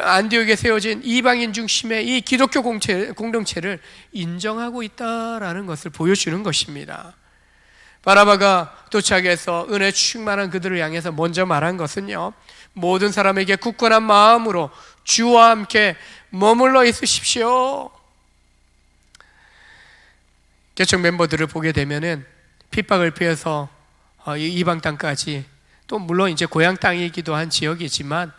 안디옥에 세워진 이방인 중심의 이 기독교 공동체를 인정하고 있다라는 것을 보여주는 것입니다. 바나바가 도착해서 은혜 충만한 그들을 향해서 먼저 말한 것은요, 모든 사람에게 굳건한 마음으로 주와 함께 머물러 있으십시오. 개척 멤버들을 보게 되면은 핍박을 피해서 이방 땅까지, 또 물론 이제 고향 땅이기도 한 지역이지만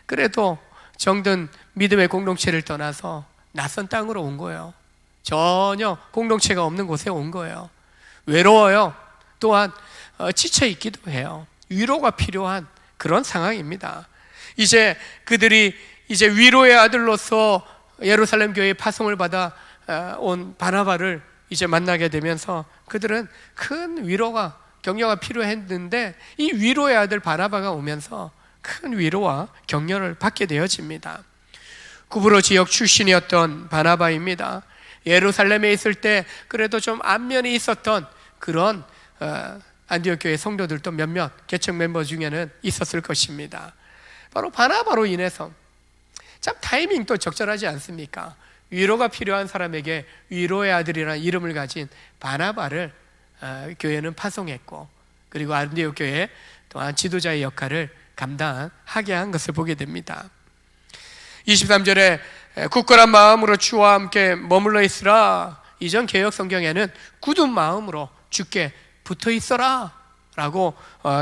그래도 정든 믿음의 공동체를 떠나서 낯선 땅으로 온 거예요. 전혀 공동체가 없는 곳에 온 거예요. 외로워요. 또한 지쳐 있기도 해요. 위로가 필요한 그런 상황입니다. 이제 그들이 이제 위로의 아들로서 예루살렘 교회의 파송을 받아 온 바나바를 이제 만나게 되면서 그들은 큰 위로가, 격려가 필요했는데 이 위로의 아들 바나바가 오면서 큰 위로와 격려를 받게 되어집니다. 구브로 지역 출신이었던 바나바입니다. 예루살렘에 있을 때 그래도 좀 안면이 있었던 그런 안디옥 교회 성도들도 몇몇 개척 멤버 중에는 있었을 것입니다. 바로 바나바로 인해서 참 타이밍도 적절하지 않습니까? 위로가 필요한 사람에게 위로의 아들이라는 이름을 가진 바나바를 교회는 파송했고, 그리고 안디옥 교회 또한 지도자의 역할을 감당하게 한 것을 보게 됩니다. 23절에 굳건한 마음으로 주와 함께 머물러 있으라. 이전 개역 성경에는 굳은 마음으로 주께 붙어 있어라 라고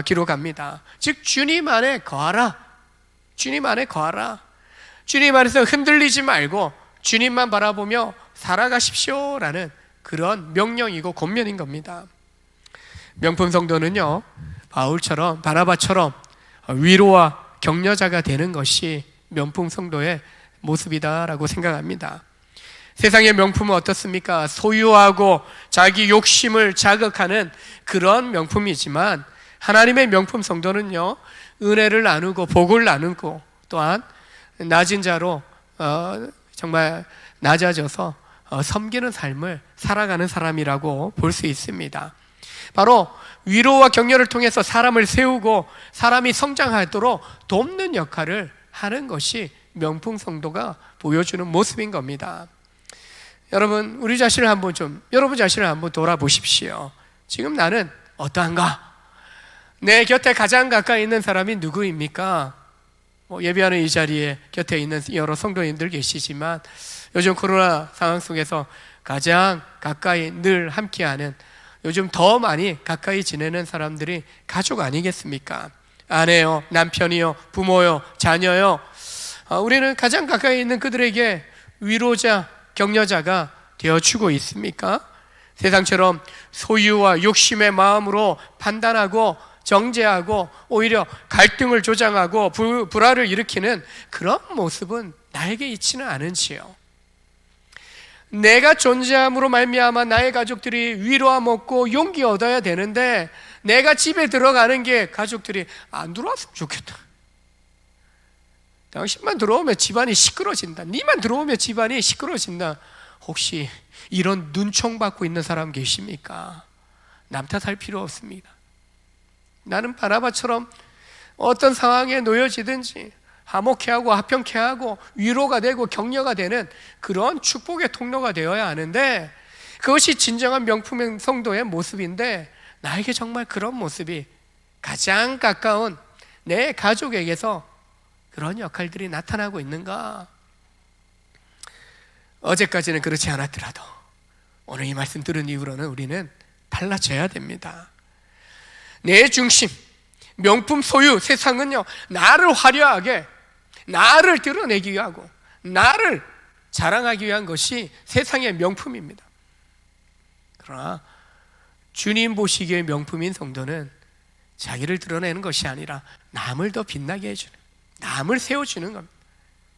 기록합니다. 즉 주님 안에 거하라. 주님 안에 거하라. 주님 안에서 흔들리지 말고 주님만 바라보며 살아가십시오 라는 그런 명령이고 권면인 겁니다. 명품 성도는요, 바울처럼 바나바처럼 위로와 격려자가 되는 것이 명품 성도의 모습이다라고 생각합니다. 세상의 명품은 어떻습니까? 소유하고 자기 욕심을 자극하는 그런 명품이지만 하나님의 명품 성도는요, 은혜를 나누고 복을 나누고 또한 낮은 자로 정말 낮아져서 섬기는 삶을 살아가는 사람이라고 볼 수 있습니다. 바로 위로와 격려를 통해서 사람을 세우고 사람이 성장하도록 돕는 역할을 하는 것이 명품 성도가 보여주는 모습인 겁니다. 여러분, 여러분 자신을 한번 돌아보십시오. 지금 나는 어떠한가? 내 곁에 가장 가까이 있는 사람이 누구입니까? 예배하는 이 자리에 곁에 있는 여러 성도님들 계시지만 요즘 코로나 상황 속에서 가장 가까이 늘 함께하는, 요즘 더 많이 가까이 지내는 사람들이 가족 아니겠습니까? 아내요, 남편이요, 부모요, 자녀요. 우리는 가장 가까이 있는 그들에게 위로자, 격려자가 되어주고 있습니까? 세상처럼 소유와 욕심의 마음으로 판단하고 정죄하고 오히려 갈등을 조장하고 불화를 일으키는 그런 모습은 나에게 있지는 않은지요. 내가 존재함으로 말미암아 나의 가족들이 위로와 먹고 용기 얻어야 되는데 내가 집에 들어가는 게 가족들이 안 들어왔으면 좋겠다. 당신만 들어오면 집안이 시끄러진다. 니만 들어오면 집안이 시끄러진다. 혹시 이런 눈총받고 있는 사람 계십니까? 남 탓할 필요 없습니다. 나는 바나바처럼 어떤 상황에 놓여지든지 화목해하고 화평케하고 위로가 되고 격려가 되는 그런 축복의 통로가 되어야 하는데, 그것이 진정한 명품 성도의 모습인데 나에게 정말 그런 모습이 가장 가까운 내 가족에게서 그런 역할들이 나타나고 있는가? 어제까지는 그렇지 않았더라도 오늘 이 말씀 들은 이후로는 우리는 달라져야 됩니다. 내 중심, 명품 소유, 세상은요, 나를 화려하게, 나를 드러내기 위하고 나를 자랑하기 위한 것이 세상의 명품입니다. 그러나 주님 보시기에 명품인 성도는 자기를 드러내는 것이 아니라 남을 더 빛나게 해주는, 남을 세워주는 겁니다.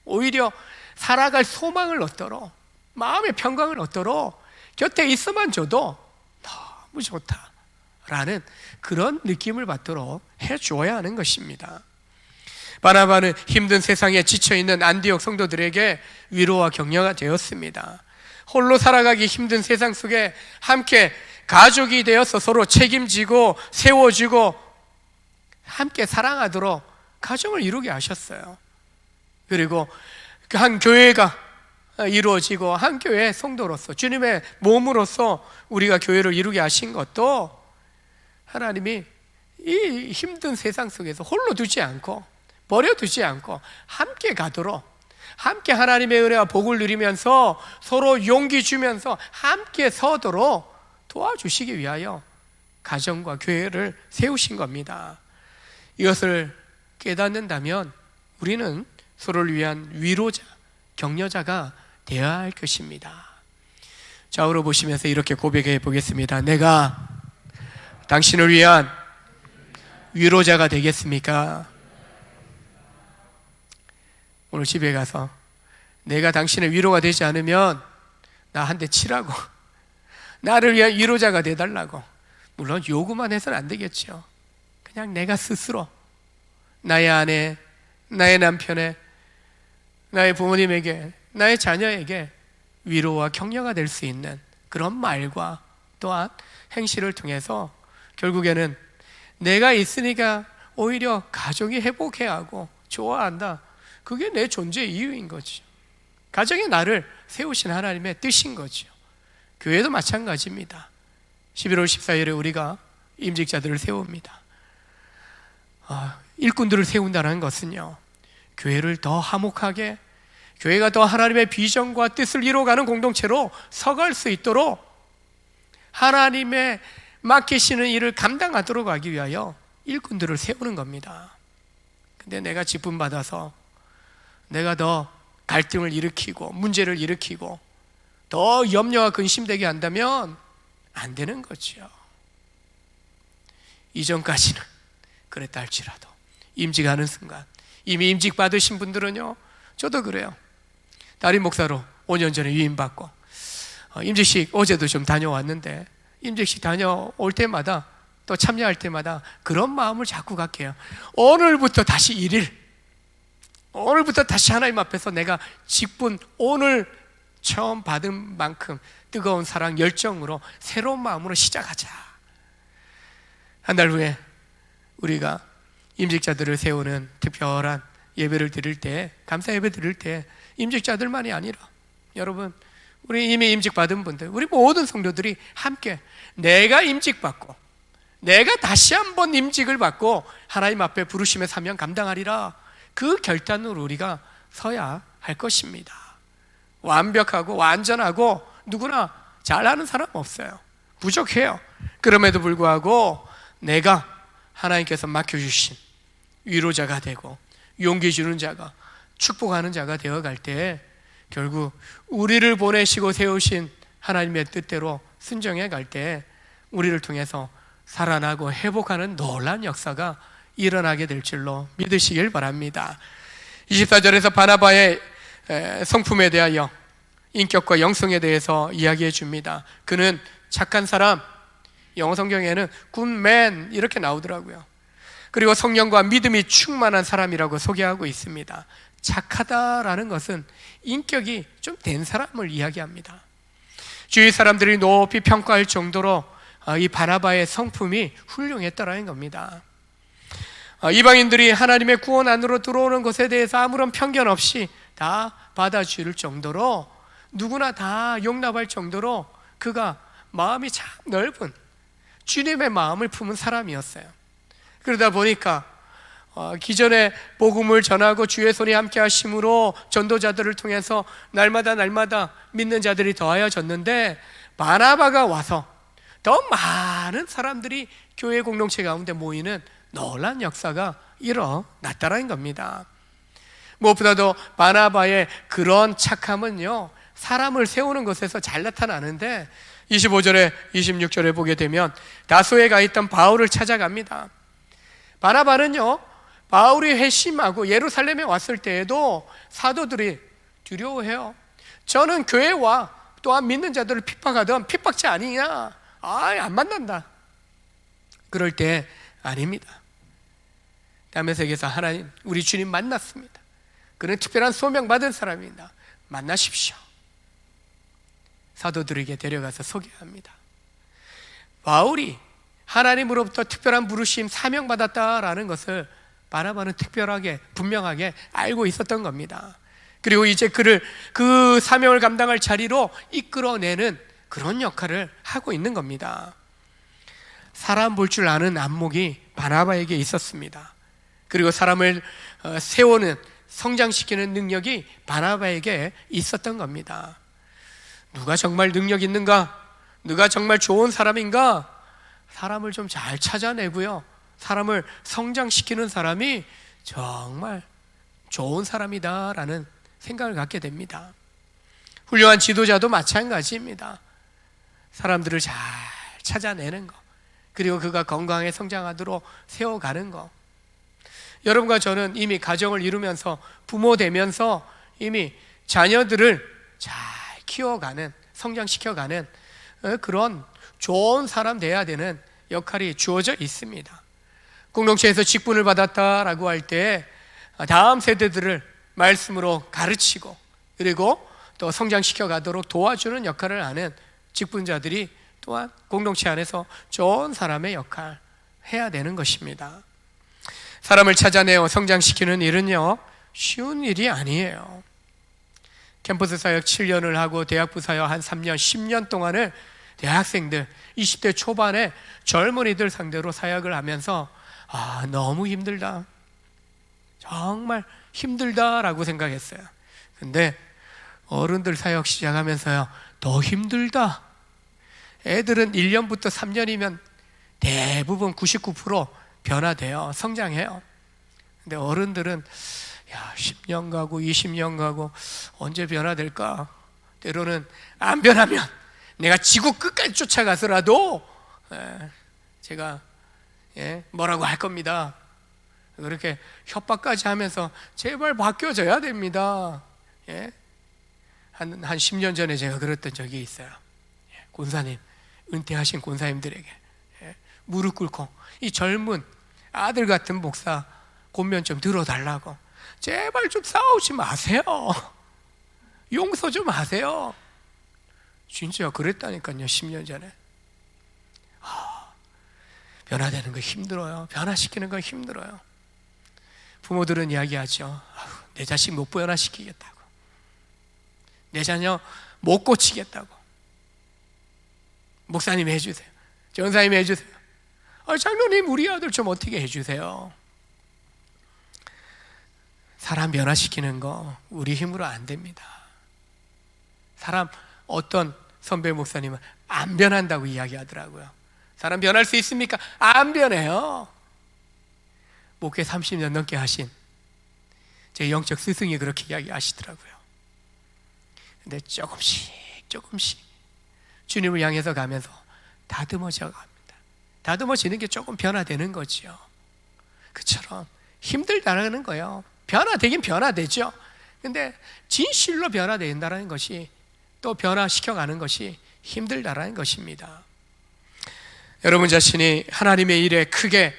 오히려 살아갈 소망을 얻도록, 마음의 평강을 얻도록 곁에 있어만 줘도 너무 좋다라는 그런 느낌을 받도록 해줘야 하는 것입니다. 바나바는 힘든 세상에 지쳐있는 안디옥 성도들에게 위로와 격려가 되었습니다. 홀로 살아가기 힘든 세상 속에 함께 가족이 되어서 서로 책임지고 세워주고 함께 사랑하도록 가정을 이루게 하셨어요. 그리고 한 교회가 이루어지고 한 교회의 성도로서, 주님의 몸으로서 우리가 교회를 이루게 하신 것도 하나님이 이 힘든 세상 속에서 홀로 두지 않고 버려두지 않고 함께 가도록, 함께 하나님의 은혜와 복을 누리면서 서로 용기 주면서 함께 서도록 도와주시기 위하여 가정과 교회를 세우신 겁니다. 이것을 깨닫는다면 우리는 서로를 위한 위로자, 격려자가 되어야 할 것입니다. 좌우로 보시면서 이렇게 고백해 보겠습니다. 내가 당신을 위한 위로자가 되겠습니까? 오늘 집에 가서 내가 당신의 위로가 되지 않으면 나 한 대 치라고, 나를 위한 위로자가 되달라고. 물론 요구만 해서는 안 되겠죠. 그냥 내가 스스로 나의 아내, 나의 남편에, 나의 부모님에게, 나의 자녀에게 위로와 격려가 될 수 있는 그런 말과 또한 행실을 통해서 결국에는 내가 있으니까 오히려 가족이 회복해하고 좋아한다. 그게 내 존재의 이유인 거죠. 가정이 나를 세우신 하나님의 뜻인 거죠. 교회도 마찬가지입니다. 11월 14일에 우리가 임직자들을 세웁니다. 일꾼들을 세운다는 것은요, 교회를 더 화목하게, 교회가 더 하나님의 비전과 뜻을 이루어가는 공동체로 서갈 수 있도록 하나님의 맡기시는 일을 감당하도록 하기 위하여 일꾼들을 세우는 겁니다. 근데 내가 직분 받아서 내가 더 갈등을 일으키고 문제를 일으키고 더 염려와 근심되게 한다면 안 되는 거죠. 이전까지는 그랬다 할지라도 임직하는 순간, 이미 임직 받으신 분들은요, 저도 그래요. 담임 목사로 5년 전에 위임받고 임직식 어제도 좀 다녀왔는데, 임직식 다녀올 때마다 또 참여할 때마다 그런 마음을 자꾸 갖게 해요. 오늘부터 다시 1일, 오늘부터 다시 하나님 앞에서 내가 직분, 오늘 처음 받은 만큼 뜨거운 사랑, 열정으로 새로운 마음으로 시작하자. 한 달 후에 우리가 임직자들을 세우는 특별한 예배를 드릴 때, 감사 예배 드릴 때 임직자들만이 아니라 여러분, 우리 이미 임직 받은 분들, 우리 모든 성도들이 함께 내가 임직받고 내가 다시 한번 임직을 받고 하나님 앞에 부르심의 사명 감당하리라, 그 결단으로 우리가 서야 할 것입니다. 완벽하고 완전하고 누구나 잘하는 사람 없어요. 부족해요. 그럼에도 불구하고 내가 하나님께서 맡겨주신 위로자가 되고 용기 주는 자가, 축복하는 자가 되어갈 때 결국 우리를 보내시고 세우신 하나님의 뜻대로 순종해 갈 때 우리를 통해서 살아나고 회복하는 놀라운 역사가 일어나게 될 줄로 믿으시길 바랍니다. 24절에서 바나바의 성품에 대하여 인격과 영성에 대해서 이야기해 줍니다. 그는 착한 사람, 영어 성경에는 굿맨 이렇게 나오더라고요. 그리고 성령과 믿음이 충만한 사람이라고 소개하고 있습니다. 착하다라는 것은 인격이 좀 된 사람을 이야기합니다. 주위 사람들이 높이 평가할 정도로 이 바나바의 성품이 훌륭했다라는 겁니다. 이방인들이 하나님의 구원 안으로 들어오는 것에 대해서 아무런 편견 없이 다 받아줄 정도로, 누구나 다 용납할 정도로 그가 마음이 참 넓은 주님의 마음을 품은 사람이었어요. 그러다 보니까 기존에 복음을 전하고 주의 손이 함께 하심으로 전도자들을 통해서 날마다 믿는 자들이 더하여졌는데, 바나바가 와서 더 많은 사람들이 교회 공동체 가운데 모이는 놀라운 역사가 일어났다는 겁니다. 무엇보다도 바나바의 그런 착함은요, 사람을 세우는 것에서 잘 나타나는데, 25절에 26절에 보게 되면 다소에 가 있던 바울을 찾아갑니다. 바나바는요, 바울이 회심하고 예루살렘에 왔을 때에도 사도들이 두려워해요. 저는 교회와 또한 믿는 자들을 핍박하던 핍박자 아니냐, 안 만난다. 그럴 때 아닙니다. 다메섹에서 하나님, 우리 주님 만났습니다. 그는 특별한 소명 받은 사람입니다. 만나십시오. 사도들에게 데려가서 소개합니다. 바울이 하나님으로부터 특별한 부르심, 사명받았다라는 것을 바나바는 특별하게 분명하게 알고 있었던 겁니다. 그리고 이제 그를 그 사명을 감당할 자리로 이끌어내는 그런 역할을 하고 있는 겁니다. 사람 볼 줄 아는 안목이 바나바에게 있었습니다. 그리고 사람을 세우는, 성장시키는 능력이 바나바에게 있었던 겁니다. 누가 정말 능력 있는가? 누가 정말 좋은 사람인가? 사람을 좀 잘 찾아내고요, 사람을 성장시키는 사람이 정말 좋은 사람이다라는 생각을 갖게 됩니다. 훌륭한 지도자도 마찬가지입니다. 사람들을 잘 찾아내는 것, 그리고 그가 건강하게 성장하도록 세워가는 것. 여러분과 저는 이미 가정을 이루면서 부모 되면서 이미 자녀들을 잘 키워가는, 성장시켜가는 그런 좋은 사람 돼야 되는 역할이 주어져 있습니다. 공동체에서 직분을 받았다라고 할 때 다음 세대들을 말씀으로 가르치고, 그리고 또 성장시켜 가도록 도와주는 역할을 하는 직분자들이 또한 공동체 안에서 좋은 사람의 역할 해야 되는 것입니다. 사람을 찾아내어 성장시키는 일은요, 쉬운 일이 아니에요. 캠퍼스 사역 7년을 하고 대학부 사역 한 3년, 10년 동안을 대학생들, 20대 초반의 젊은이들 상대로 사역을 하면서 너무 힘들다, 정말 힘들다라고 생각했어요. 근데 어른들 사역 시작하면서요, 더 힘들다. 애들은 1년부터 3년이면 대부분 99% 변화돼요, 성장해요. 근데 어른들은 10년 가고 20년 가고 언제 변화될까? 때로는 안 변하면 내가 지구 끝까지 쫓아가서라도 제가 뭐라고 할 겁니다. 그렇게 협박까지 하면서 제발 바뀌어져야 됩니다. 한 10년 전에 제가 그랬던 적이 있어요. 권사님, 은퇴하신 권사님들에게 무릎 꿇고 이 젊은 아들 같은 목사 권면 좀 들어달라고, 제발 좀 싸우지 마세요. 용서 좀 하세요. 진짜 그랬다니까요. 10년 전에. 변화되는 거 힘들어요. 변화시키는 건 힘들어요. 부모들은 이야기하죠. 내 자식 못 변화시키겠다고, 내 자녀 못 고치겠다고. 목사님 해주세요, 전사님 해주세요, 장로님 우리 아들 좀 어떻게 해주세요. 사람 변화시키는 거 우리 힘으로 안 됩니다. 사람, 어떤 선배 목사님은 안 변한다고 이야기하더라고요. 사람 변할 수 있습니까? 안 변해요. 목회 30년 넘게 하신 제 영적 스승이 그렇게 이야기하시더라고요. 근데 조금씩 주님을 향해서 가면서 다듬어져 갑니다. 다듬어지는 게 조금 변화되는 거지요. 그처럼 힘들다는 거예요. 변화되긴 변화되죠. 근데 진실로 변화된다는 것이, 또 변화시켜가는 것이 힘들다라는 것입니다. 여러분 자신이 하나님의 일에 크게,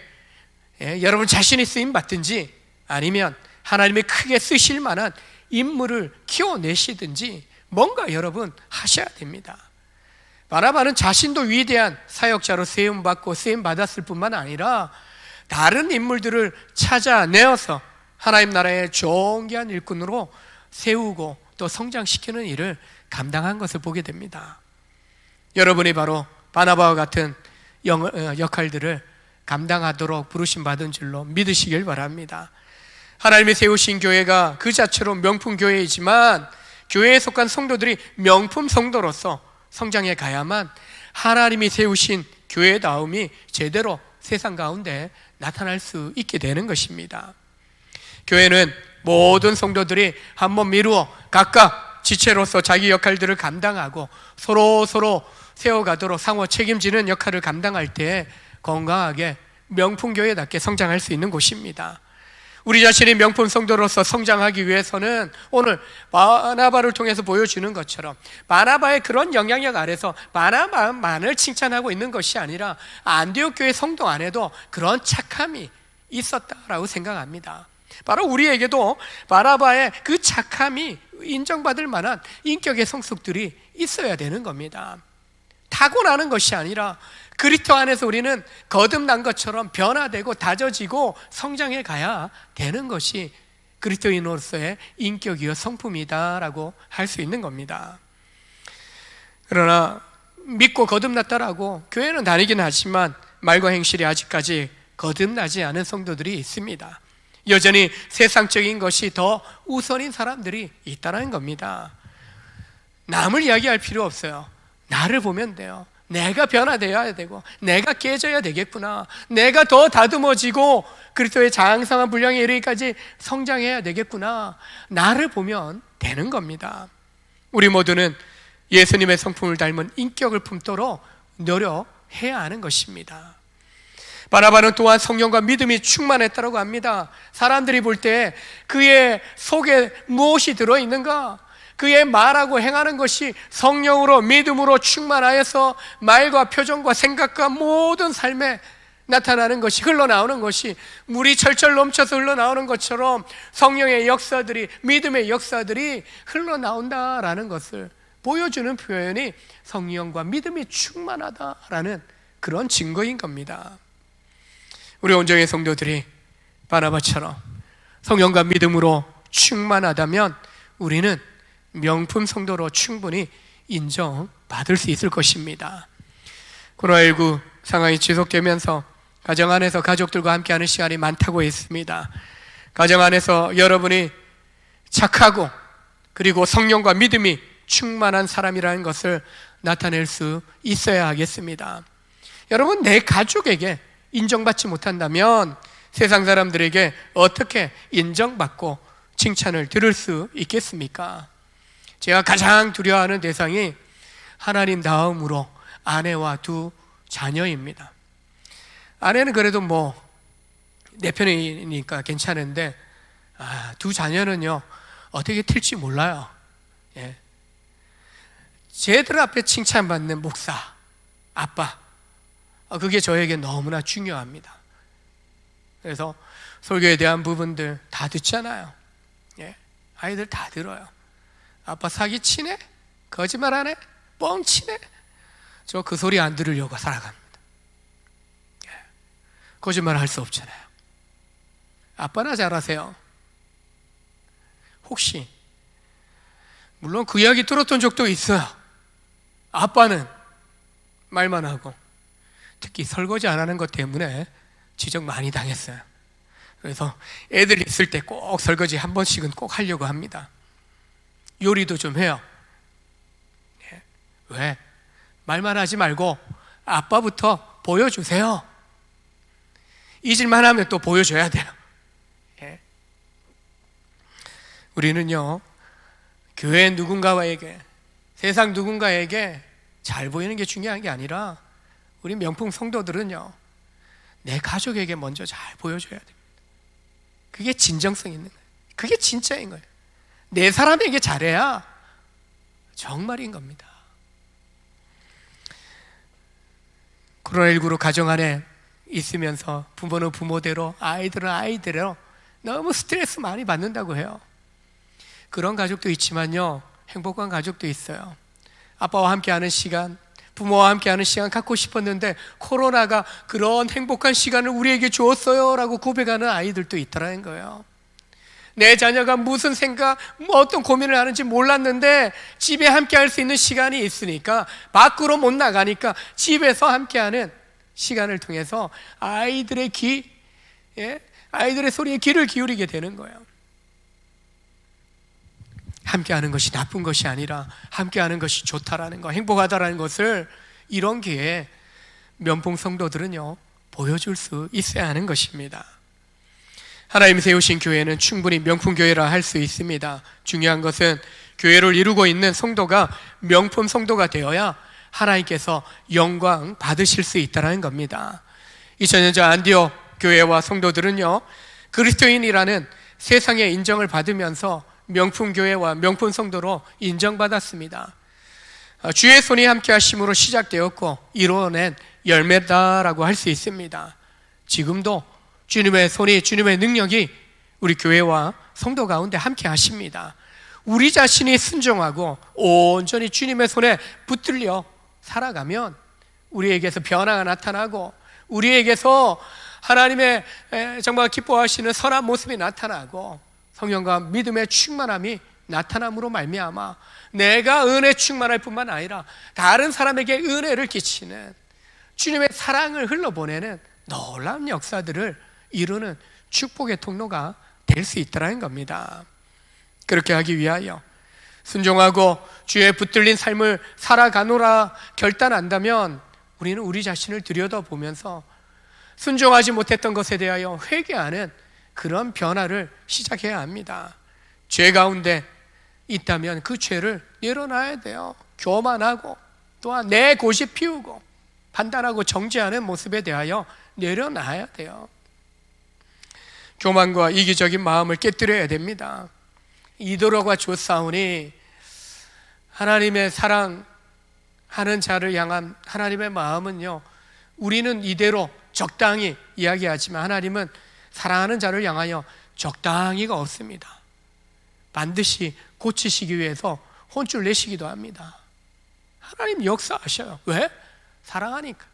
여러분 자신이 쓰임 받든지 아니면 하나님이 크게 쓰실 만한 인물을 키워내시든지 뭔가 여러분 하셔야 됩니다. 바나바는 자신도 위대한 사역자로 세움받고 쓰임받았을 뿐만 아니라 다른 인물들을 찾아내어서 하나님 나라의 존귀한 일꾼으로 세우고 또 성장시키는 일을 감당한 것을 보게 됩니다. 여러분이 바로 바나바와 같은 역할들을 감당하도록 부르심 받은 줄로 믿으시길 바랍니다. 하나님이 세우신 교회가 그 자체로 명품 교회이지만 교회에 속한 성도들이 명품 성도로서 성장해 가야만 하나님이 세우신 교회다움이 제대로 세상 가운데 나타날 수 있게 되는 것입니다. 교회는 모든 성도들이 한 몸 이루어 각각 지체로서 자기 역할들을 감당하고 서로 세워가도록 상호 책임지는 역할을 감당할 때 건강하게 명품 교회답게 성장할 수 있는 곳입니다. 우리 자신이 명품 성도로서 성장하기 위해서는 오늘 바나바를 통해서 보여주는 것처럼 바나바의 그런 영향력 아래서 바나바만을 칭찬하고 있는 것이 아니라 안디옥 교회 성도 안에도 그런 착함이 있었다라고 생각합니다. 바로 우리에게도 바나바의 그 착함이 인정받을 만한 인격의 성숙들이 있어야 되는 겁니다. 타고나는 것이 아니라 그리스도 안에서 우리는 거듭난 것처럼 변화되고 다져지고 성장해 가야 되는 것이 그리스도인으로서의 인격이요 성품이다라고 할 수 있는 겁니다. 그러나 믿고 거듭났다라고 교회는 다니긴 하지만 말과 행실이 아직까지 거듭나지 않은 성도들이 있습니다. 여전히 세상적인 것이 더 우선인 사람들이 있다는 겁니다. 남을 이야기할 필요 없어요. 나를 보면 돼요. 내가 변화되어야 되고 내가 깨져야 되겠구나, 내가 더 다듬어지고 그리스도의 장성한 분량에 이르기까지 성장해야 되겠구나, 나를 보면 되는 겁니다. 우리 모두는 예수님의 성품을 닮은 인격을 품도록 노력해야 하는 것입니다. 바나바는 또한 성령과 믿음이 충만했다고 합니다. 사람들이 볼 때 그의 속에 무엇이 들어있는가, 그의 말하고 행하는 것이 성령으로 믿음으로 충만하여서 말과 표정과 생각과 모든 삶에 나타나는 것이, 흘러나오는 것이 물이 철철 넘쳐서 흘러나오는 것처럼 성령의 역사들이, 믿음의 역사들이 흘러나온다라는 것을 보여주는 표현이 성령과 믿음이 충만하다라는 그런 증거인 겁니다. 우리 온정의 성도들이 바나바처럼 성령과 믿음으로 충만하다면 우리는 명품 성도로 충분히 인정받을 수 있을 것입니다. 코로나19 상황이 지속되면서 가정 안에서 가족들과 함께하는 시간이 많다고 했습니다. 가정 안에서 여러분이 착하고 그리고 성령과 믿음이 충만한 사람이라는 것을 나타낼 수 있어야 하겠습니다. 여러분, 내 가족에게 인정받지 못한다면 세상 사람들에게 어떻게 인정받고 칭찬을 들을 수 있겠습니까? 제가 가장 두려워하는 대상이 하나님 다음으로 아내와 두 자녀입니다. 아내는 그래도 내 편이니까 괜찮은데 두 자녀는요 어떻게 튈지 몰라요. 예. 쟤들 앞에 칭찬받는 목사, 아빠, 그게 저에게 너무나 중요합니다. 그래서 설교에 대한 부분들 다 듣잖아요. 예. 아이들 다 들어요. 아빠 사기치네? 거짓말하네? 뻥치네? 저 그 소리 안 들으려고 살아갑니다. 예. 거짓말 할 수 없잖아요. 아빠나 잘하세요. 혹시 물론 그 이야기 들었던 적도 있어요. 아빠는 말만 하고 특히 설거지 안 하는 것 때문에 지적 많이 당했어요. 그래서 애들 있을 때 꼭 설거지 한 번씩은 꼭 하려고 합니다. 요리도 좀 해요. 예. 왜? 말만 하지 말고 아빠부터 보여주세요. 잊을만 하면 또 보여줘야 돼요. 예. 우리는요 교회 누군가에게, 세상 누군가에게 잘 보이는 게 중요한 게 아니라 우리 명품 성도들은요, 내 가족에게 먼저 잘 보여줘야 됩니다. 그게 진정성 있는 거예요. 그게 진짜인 거예요. 내 사람에게 잘해야 정말인 겁니다. 코로나19로 가정 안에 있으면서 부모는 부모대로, 아이들은 아이대로 너무 스트레스 많이 받는다고 해요. 그런 가족도 있지만요, 행복한 가족도 있어요. 아빠와 함께하는 시간, 부모와 함께하는 시간 갖고 싶었는데 코로나가 그런 행복한 시간을 우리에게 주었어요 라고 고백하는 아이들도 있더라는 거예요. 내 자녀가 무슨 생각, 어떤 고민을 하는지 몰랐는데 집에 함께할 수 있는 시간이 있으니까, 밖으로 못 나가니까 집에서 함께하는 시간을 통해서 아이들의 아이들의 소리에 귀를 기울이게 되는 거예요. 함께하는 것이 나쁜 것이 아니라 함께하는 것이 좋다라는 거, 행복하다라는 것을 이런 기회에 면봉 성도들은요, 보여줄 수 있어야 하는 것입니다. 하나님이 세우신 교회는 충분히 명품 교회라 할 수 있습니다. 중요한 것은 교회를 이루고 있는 성도가 명품 성도가 되어야 하나님께서 영광 받으실 수 있다는 겁니다. 2000년 전 안디옥 교회와 성도들은요, 그리스도인이라는 세상의 인정을 받으면서 명품 교회와 명품 성도로 인정받았습니다. 주의 손이 함께 하심으로 시작되었고 이루어낸 열매다라고 할 수 있습니다. 지금도 주님의 손이, 주님의 능력이 우리 교회와 성도 가운데 함께 하십니다. 우리 자신이 순종하고 온전히 주님의 손에 붙들려 살아가면 우리에게서 변화가 나타나고 우리에게서 하나님의 정말 기뻐하시는 선한 모습이 나타나고 성령과 믿음의 충만함이 나타남으로 말미암아 내가 은혜 충만할 뿐만 아니라 다른 사람에게 은혜를 끼치는 주님의 사랑을 흘러보내는 놀라운 역사들을 이루는 축복의 통로가 될 수 있다는 겁니다. 그렇게 하기 위하여 순종하고 주의 붙들린 삶을 살아가노라 결단한다면 우리는 우리 자신을 들여다보면서 순종하지 못했던 것에 대하여 회개하는 그런 변화를 시작해야 합니다. 죄 가운데 있다면 그 죄를 내려놔야 돼요. 교만하고 또한 내 고집 피우고 판단하고 정죄하는 모습에 대하여 내려놔야 돼요. 교만과 이기적인 마음을 깨뜨려야 됩니다. 이더러가 좋사오니 하나님의 사랑하는 자를 향한 하나님의 마음은요, 우리는 이대로 적당히 이야기하지만 하나님은 사랑하는 자를 향하여 적당히가 없습니다. 반드시 고치시기 위해서 혼쭐 내시기도 합니다. 하나님 역사하셔요. 왜? 사랑하니까.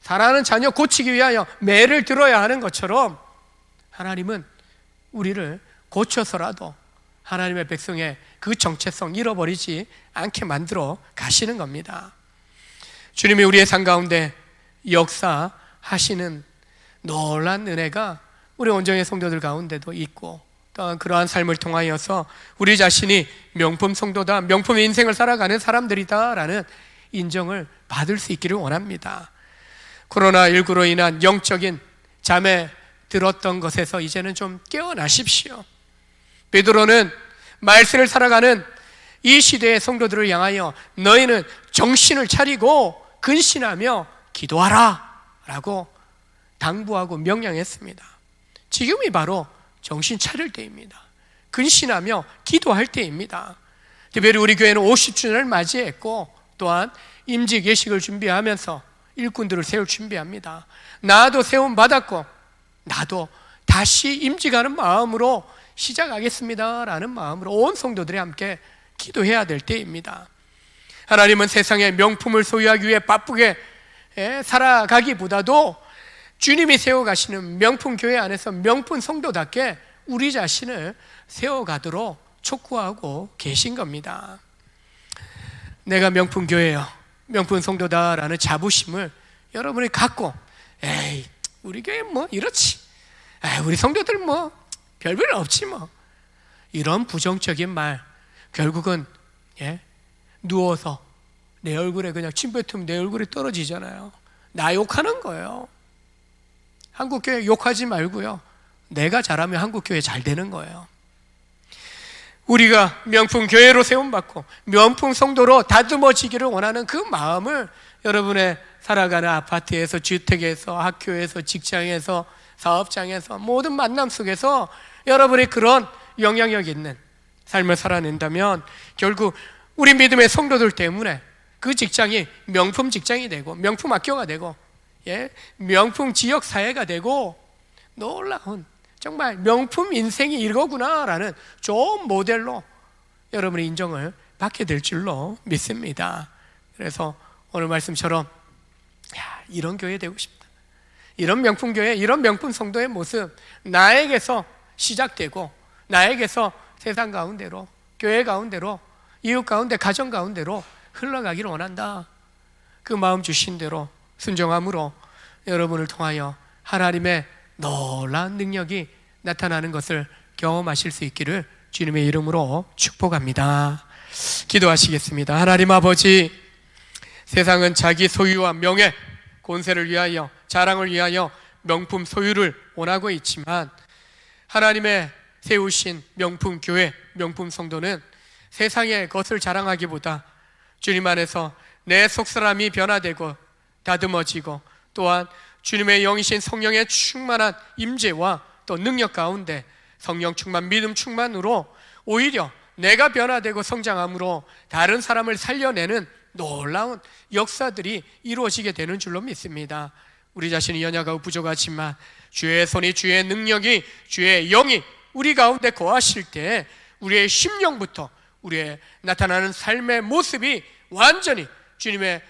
사랑하는 자녀 고치기 위하여 매를 들어야 하는 것처럼 하나님은 우리를 고쳐서라도 하나님의 백성의 그 정체성 잃어버리지 않게 만들어 가시는 겁니다. 주님이 우리의 삶 가운데 역사하시는 놀란 은혜가 우리 온정의 성도들 가운데도 있고, 또한 그러한 삶을 통하여서 우리 자신이 명품 성도다, 명품 인생을 살아가는 사람들이다 라는 인정을 받을 수 있기를 원합니다. 코로나19로 인한 영적인 잠에 들었던 것에서 이제는 좀 깨어나십시오. 베드로는 말씀을 살아가는 이 시대의 성도들을 향하여 너희는 정신을 차리고 근신하며 기도하라 라고 당부하고 명령했습니다. 지금이 바로 정신 차릴 때입니다. 근신하며 기도할 때입니다. 특별히 우리 교회는 50주년을 맞이했고 또한 임직 예식을 준비하면서 일꾼들을 세울 준비합니다. 나도 세움 받았고 나도 다시 임직하는 마음으로 시작하겠습니다 라는 마음으로 온 성도들이 함께 기도해야 될 때입니다. 하나님은 세상의 명품을 소유하기 위해 바쁘게 살아가기보다도 주님이 세워가시는 명품 교회 안에서 명품 성도답게 우리 자신을 세워가도록 촉구하고 계신 겁니다. 내가 명품 교회요, 명품 성도다라는 자부심을 여러분이 갖고 에이 우리 교회 뭐 이렇지, 우리 성도들 뭐 별별 없지 뭐, 이런 부정적인 말 결국은 누워서 내 얼굴에 그냥 침 뱉으면 내 얼굴이 떨어지잖아요. 나 욕하는 거예요. 한국교회 욕하지 말고요, 내가 잘하면 한국교회 잘 되는 거예요. 우리가 명품 교회로 세움받고 명품 성도로 다듬어지기를 원하는 그 마음을 여러분의 살아가는 아파트에서, 주택에서, 학교에서, 직장에서, 사업장에서, 모든 만남 속에서 여러분이 그런 영향력 있는 삶을 살아낸다면 결국 우리 믿음의 성도들 때문에 그 직장이 명품 직장이 되고 명품 학교가 되고, 명품 지역 사회가 되고, 놀라운 정말 명품 인생이 이거구나라는 좋은 모델로 여러분의 인정을 받게 될 줄로 믿습니다. 그래서 오늘 말씀처럼 이런 교회 되고 싶다, 이런 명품 교회, 이런 명품 성도의 모습 나에게서 시작되고 나에게서 세상 가운데로, 교회 가운데로, 이웃 가운데, 가정 가운데로 흘러가기를 원한다. 그 마음 주신 대로 순종함으로 여러분을 통하여 하나님의 놀라운 능력이 나타나는 것을 경험하실 수 있기를 주님의 이름으로 축복합니다. 기도하시겠습니다. 하나님 아버지, 세상은 자기 소유와 명예, 권세를 위하여, 자랑을 위하여 명품 소유를 원하고 있지만 하나님의 세우신 명품 교회, 명품 성도는 세상의 것을 자랑하기보다 주님 안에서 내 속사람이 변화되고 다듬어지고, 또한 주님의 영이신 성령의 충만한 임재와 또 능력 가운데 성령 충만, 믿음 충만으로 오히려 내가 변화되고 성장함으로 다른 사람을 살려내는 놀라운 역사들이 이루어지게 되는 줄로 믿습니다. 우리 자신이 연약하고 부족하지만 주의 손이, 주의 능력이, 주의 영이 우리 가운데 거하실 때 우리의 심령부터 우리의 나타나는 삶의 모습이 완전히 주님의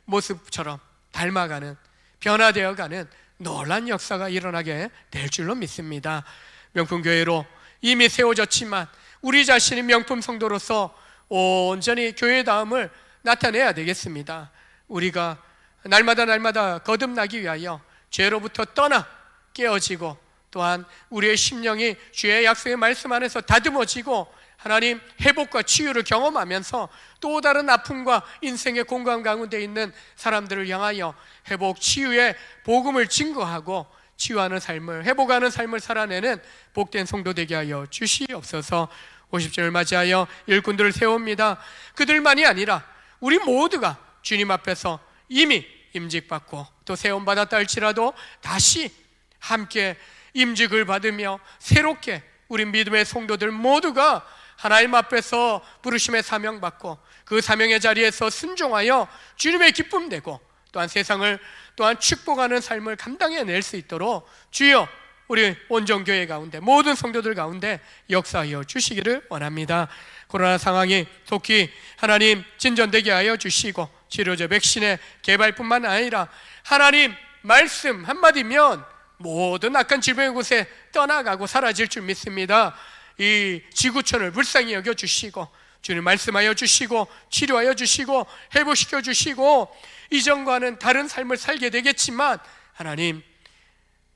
모습처럼 닮아가는, 변화되어가는 놀라운 역사가 일어나게 될 줄로 믿습니다. 명품교회로 이미 세워졌지만 우리 자신이 명품 성도로서 온전히 교회다움을 나타내야 되겠습니다. 우리가 날마다 거듭나기 위하여 죄로부터 떠나 깨어지고, 또한 우리의 심령이 주의 약속의 말씀 안에서 다듬어지고 하나님 회복과 치유를 경험하면서 또 다른 아픔과 인생의 공간 가운데 있는 사람들을 향하여 회복, 치유의 복음을 증거하고 치유하는 삶을, 회복하는 삶을 살아내는 복된 성도 되게 하여 주시옵소서. 50절을 맞이하여 일꾼들을 세웁니다. 그들만이 아니라 우리 모두가 주님 앞에서 이미 임직받고 또 세움받았다 할지라도 다시 함께 임직을 받으며 새롭게 우리 믿음의 성도들 모두가 하나님 앞에서 부르심의 사명받고 그 사명의 자리에서 순종하여 주님의 기쁨 되고, 또한 세상을 또한 축복하는 삶을 감당해낼 수 있도록 주여 우리 온전교회 가운데 모든 성도들 가운데 역사하여 주시기를 원합니다. 코로나 상황이 속히 하나님 진전되게 하여 주시고 치료제 백신의 개발뿐만 아니라 하나님 말씀 한마디면 모든 악한 질병의 곳에 떠나가고 사라질 줄 믿습니다. 이 지구촌을 불쌍히 여겨주시고 주님 말씀하여 주시고 치료하여 주시고 회복시켜 주시고 이전과는 다른 삶을 살게 되겠지만 하나님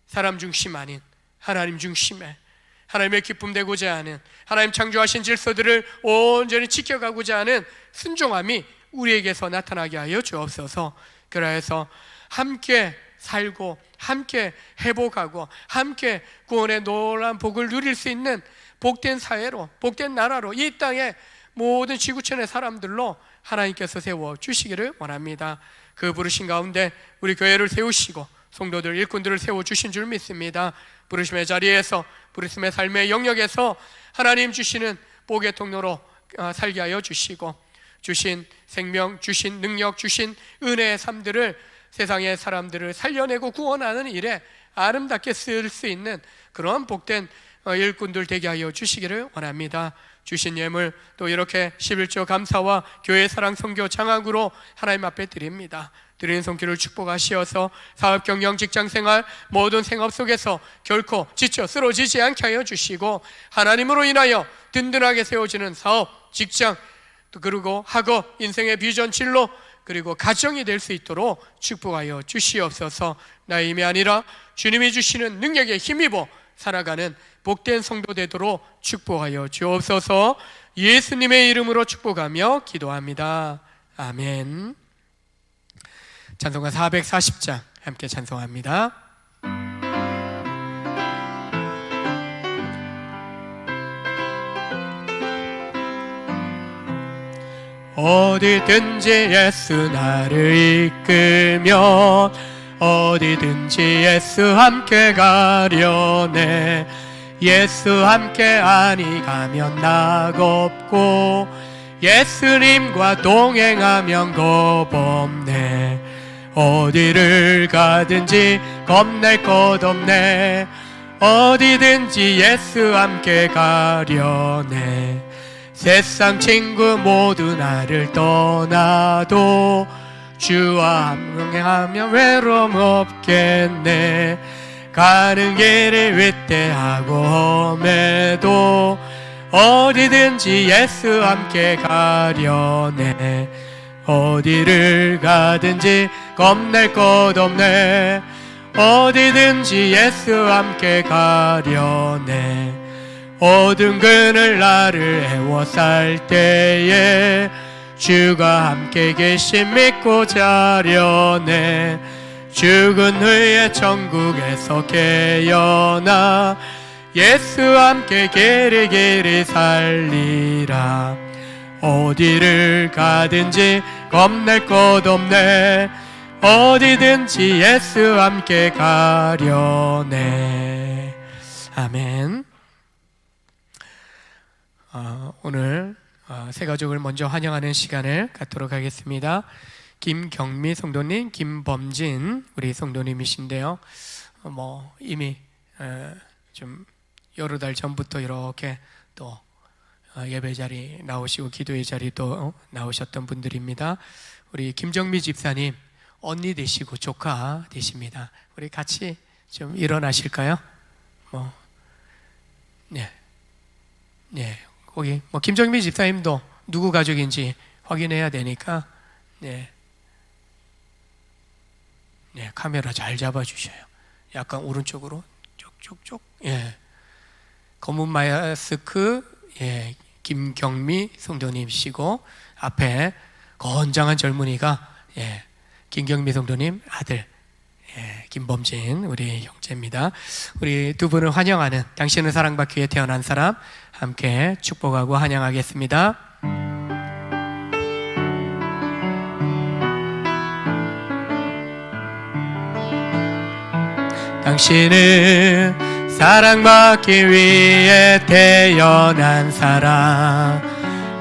사람 중심 아닌 하나님 중심에 하나님의 기쁨 되고자 하는, 하나님 창조하신 질서들을 온전히 지켜가고자 하는 순종함이 우리에게서 나타나게 하여 주옵소서. 그래서 함께 살고 함께 회복하고 함께 구원의 놀라운 복을 누릴 수 있는 복된 사회로, 복된 나라로, 이 땅의 모든 지구촌의 사람들로 하나님께서 세워 주시기를 원합니다. 그 부르신 가운데 우리 교회를 세우시고 성도들, 일꾼들을 세워주신 줄 믿습니다. 부르심의 자리에서, 부르심의 삶의 영역에서 하나님 주시는 복의 통로로 살게 하여 주시고 주신 생명, 주신 능력, 주신 은혜의 삶들을 세상의 사람들을 살려내고 구원하는 일에 아름답게 쓸 수 있는 그런 복된 일꾼들 되게 하여 주시기를 원합니다. 주신 예물 또 이렇게 11조 감사와 교회 사랑 선교 장학으로 하나님 앞에 드립니다. 드리는 손길을 축복하시어서 사업 경영 직장생활 모든 생업 속에서 결코 지쳐 쓰러지지 않게 하여 주시고 하나님으로 인하여 든든하게 세워지는 사업, 직장, 또 그리고 학업, 인생의 비전, 진로 그리고 가정이 될 수 있도록 축복하여 주시옵소서. 나의 힘이 아니라 주님이 주시는 능력에 힘입어 살아가는 복된 성도 되도록 축복하여 주옵소서. 예수님의 이름으로 축복하며 기도합니다. 아멘. 찬송가 440장 함께 찬송합니다. 어디든지 예수 나를 이끌면 어디든지 예수 함께 가려네. 예수 함께 아니 가면 낙없고 예수님과 동행하면 겁없네. 어디를 가든지 겁낼 것 없네. 어디든지 예수 함께 가려네. 세상 친구 모두 나를 떠나도 주와 함께하면 외로움 없겠네. 가는 길이 위태하고 험해도 어디든지 예수 함께 가려네. 어디를 가든지 겁낼 것 없네. 어디든지 예수 함께 가려네. 어두운 그늘 나를 애워쌀 때에 주가 함께 계심 믿고 자려네. 죽은 후에 천국에서 깨어나 예수 함께 길이 살리라. 어디를 가든지 겁낼 것 없네. 어디든지 예수 함께 가려네. 아멘. 오늘 새 가족을 먼저 환영하는 시간을 갖도록 하겠습니다. 김경미 성도님, 김범진 우리 성도님이신데요. 이미 좀 여러 달 전부터 이렇게 또 예배 자리 나오시고 기도의 자리 또 나오셨던 분들입니다. 우리 김정미 집사님 언니 되시고 조카 되십니다. 우리 같이 좀 일어나실까요? 네. 거기 김정미 집사님도 누구 가족인지 확인해야 되니까 네, 카메라 잘 잡아주셔요. 약간 오른쪽으로 쪽쪽쪽. 예, 검은 마스크. 예, 김경미 성도님이시고 앞에 건장한 젊은이가 김경미 성도님 아들 김범진 우리 형제입니다. 우리 두 분을 환영하는 당신은 사랑받기 위해 태어난 사람 함께 축복하고 환영하겠습니다. 당신은 사랑받기 위해 태어난 사람.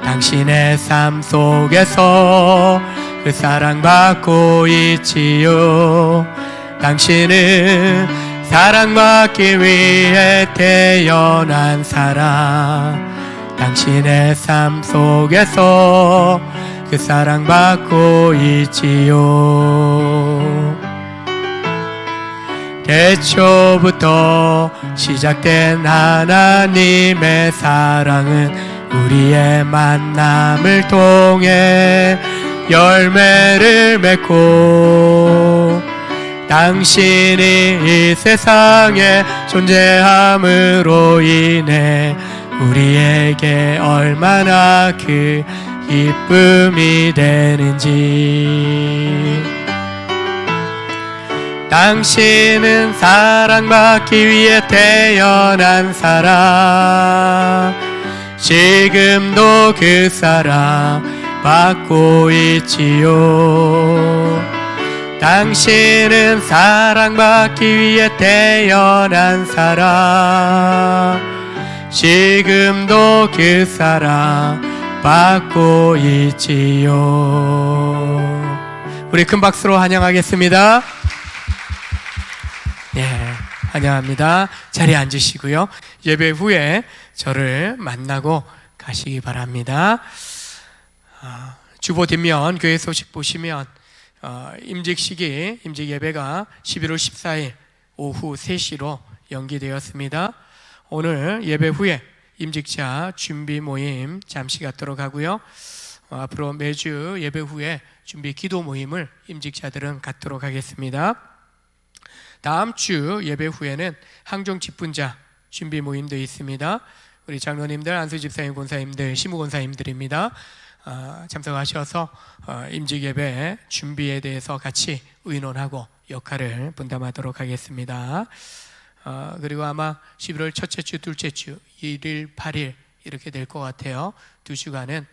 당신의 삶 속에서 그 사랑받고 있지요. 당신은 사랑받기 위해 태어난 사람. 당신의 삶 속에서 그 사랑받고 있지요. 태초부터 시작된 하나님의 사랑은 우리의 만남을 통해 열매를 맺고 당신이 이 세상에 존재함으로 인해 우리에게 얼마나 그 기쁨이 되는지. 당신은 사랑받기 위해 태어난 사람. 지금도 그 사랑 받고 있지요. 당신은 사랑받기 위해 태어난 사람. 지금도 그 사랑 받고 있지요. 우리 큰 박수로 환영하겠습니다. 환영합니다. 자리에 앉으시고요. 예배 후에 저를 만나고 가시기 바랍니다. 주보 뒷면 교회 소식 보시면 임직 예배가 11월 14일 오후 3시로 연기되었습니다. 오늘 예배 후에 임직자 준비 모임 잠시 갖도록 하고요. 앞으로 매주 예배 후에 준비 기도 모임을 임직자들은 갖도록 하겠습니다. 다음 주 예배 후에는 항종 직분자 준비 모임도 있습니다. 우리 장로님들, 안수 집사님, 권사님들, 시무 권사님들입니다. 참석하셔서 임직 예배 준비에 대해서 같이 의논하고 역할을 분담하도록 하겠습니다. 그리고 아마 11월 첫째 주, 둘째 주, 1일, 8일 이렇게 될 것 같아요. 2주간은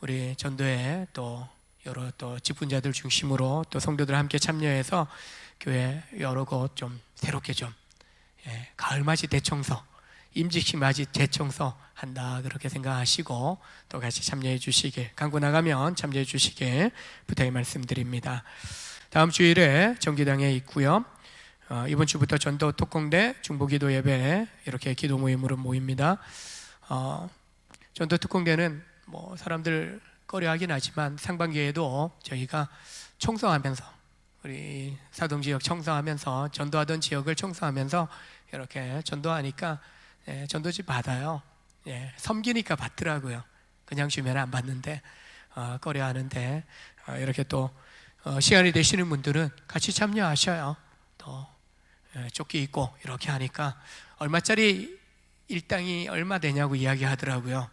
우리 전도에 또 여러 또 직분자들 중심으로 또 성도들 함께 참여해서 교회 여러 곳 좀 새롭게 좀 가을맞이 대청소, 임직식맞이 대청소 한다 그렇게 생각하시고 또 같이 참여해 주시길, 강구 나가면 참여해 주시길 부탁의 말씀드립니다. 다음 주일에 정기당에 있고요. 이번 주부터 전도 특공대 중보기도 예배 이렇게 기도 모임으로 모입니다. 전도 특공대는 뭐 사람들 꺼려하긴 하지만 상반기에도 저희가 청소하면서 우리 사동 지역 청소하면서 전도하던 지역을 청소하면서 이렇게 전도하니까 전도지 받아요. 섬기니까 받더라고요. 그냥 주면 안 받는데 꺼려하는데 이렇게 또 시간이 되시는 분들은 같이 참여하셔요. 또 조끼 입고 이렇게 하니까 얼마짜리 일당이 얼마 되냐고 이야기하더라고요.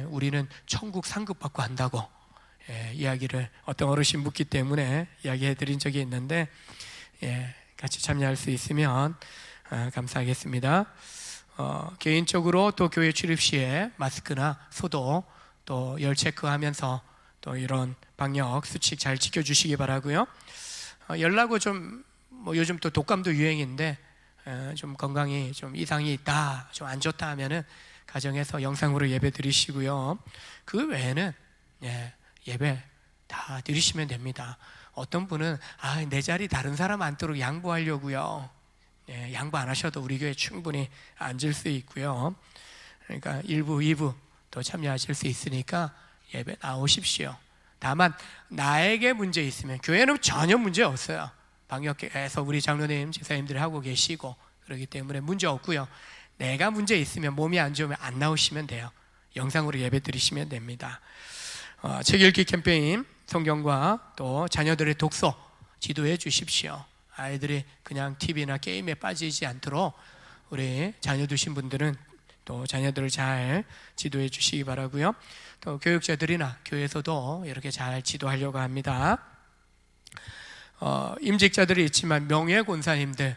우리는 천국 상급 받고 한다고 이야기를 어떤 어르신 묻기 때문에 이야기해 드린 적이 있는데 같이 참여할 수 있으면 감사하겠습니다. 개인적으로 또 교회 출입 시에 마스크나 소독 또 열 체크하면서 또 이런 방역 수칙 잘 지켜주시기 바라고요. 열나고 좀 뭐 요즘 또 독감도 유행인데 좀 건강이 좀 이상이 있다, 좀 안 좋다 하면은 가정에서 영상으로 예배 드리시고요. 그 외에는 예배 다 드리시면 됩니다. 어떤 분은 내 자리 다른 사람 앉도록 양보하려고요. 양보 안 하셔도 우리 교회 충분히 앉을 수 있고요. 그러니까 1부, 2부 또 참여하실 수 있으니까 예배 나오십시오. 다만 나에게 문제 있으면 교회는 전혀 문제 없어요. 방역에서 우리 장로님, 지사님들이 하고 계시고 그렇기 때문에 문제 없고요. 내가 문제 있으면 몸이 안 좋으면 안 나오시면 돼요. 영상으로 예배 드리시면 됩니다. 책 읽기 캠페인, 성경과 또 자녀들의 독서 지도해 주십시오. 아이들이 그냥 TV나 게임에 빠지지 않도록 우리 자녀 두신 분들은 또 자녀들을 잘 지도해 주시기 바라고요. 또 교육자들이나 교회에서도 이렇게 잘 지도하려고 합니다. 임직자들이 있지만 명예 권사님들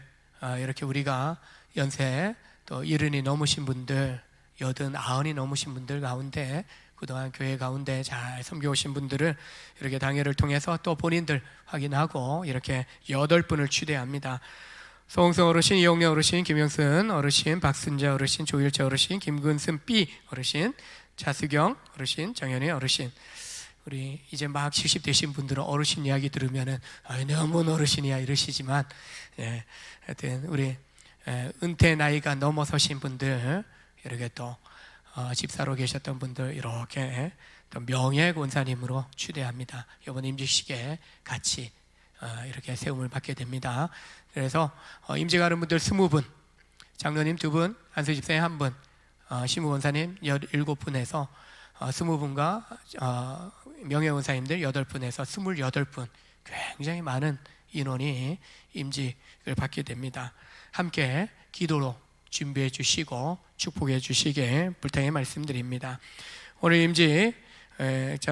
이렇게 우리가 연세 또 70이 넘으신 분들, 80, 90이 넘으신 분들 가운데 그동안 교회 가운데 잘 섬겨오신 분들을 이렇게 당회를 통해서 또 본인들 확인하고 이렇게 8분을 추대합니다. 송성 어르신, 이용래 어르신, 김영순 어르신, 박순자 어르신, 조일자 어르신, 김근순 B 어르신, 자수경 어르신, 정현희 어르신. 우리 이제 막 70 되신 분들은 어르신 이야기 들으면은 내가 뭔 어르신이야 이러시지만 하여튼 우리 은퇴 나이가 넘어서신 분들 이렇게 또 집사로 계셨던 분들 이렇게 또 명예 권사님으로 추대합니다. 이번 임직식에 같이 이렇게 세움을 받게 됩니다. 그래서 임직하는 분들 20분, 장로님 2분, 안수 집사님 1분, 시무 권사님 17분에서 20분과 명예 권사님들 8분에서 28분, 굉장히 많은 인원이 임직을 받게 됩니다. 함께 기도로 준비해 주시고 축복해 주시게 불타게 말씀드립니다. 오늘 임직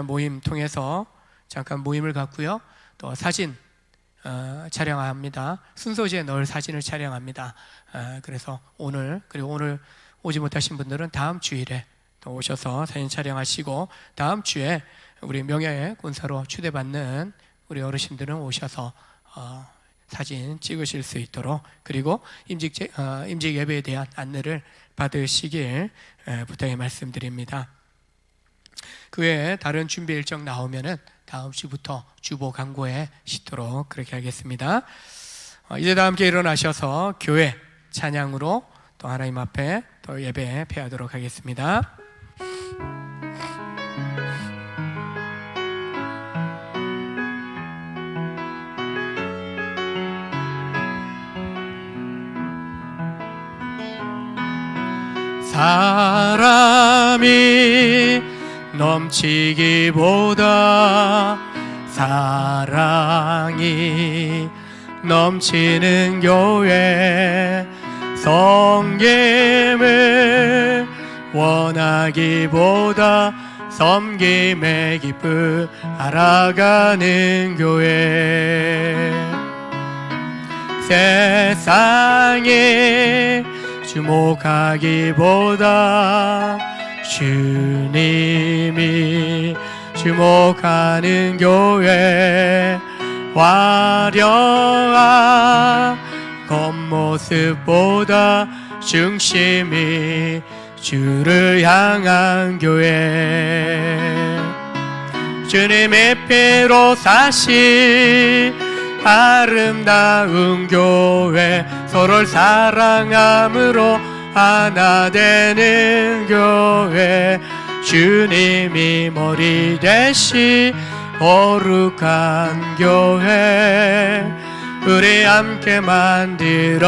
모임 통해서 잠깐 모임을 갖고요. 또 사진 촬영합니다. 순서지에 넣을 사진을 촬영합니다. 그래서 오늘 그리고 오늘 오지 못하신 분들은 다음 주일에 또 오셔서 사진 촬영하시고 다음 주에 우리 명예 권사로 추대받는 우리 어르신들은 오셔서 사진 찍으실 수 있도록 그리고 임직 예배에 대한 안내를 받으시길 부탁의 말씀드립니다. 그 외에 다른 준비 일정 나오면은 다음 주부터 주보 광고에 싣도록 그렇게 하겠습니다. 이제 다 함께 일어나셔서 교회 찬양으로 또 하나님 앞에 또 예배 패하도록 하겠습니다. 사람이 넘치기보다 사랑이 넘치는 교회 섬김을 원하기보다 섬김의 기쁨 알아가는 교회 세상에 주목하기보다 주님이 주목하는 교회 화려한 겉모습보다 중심이 주를 향한 교회 주님의 피로 사신 아름다운 교회 서로를 사랑함으로 하나 되는 교회 주님이 머리 대신 거룩한 교회 우리 함께 만들어가요.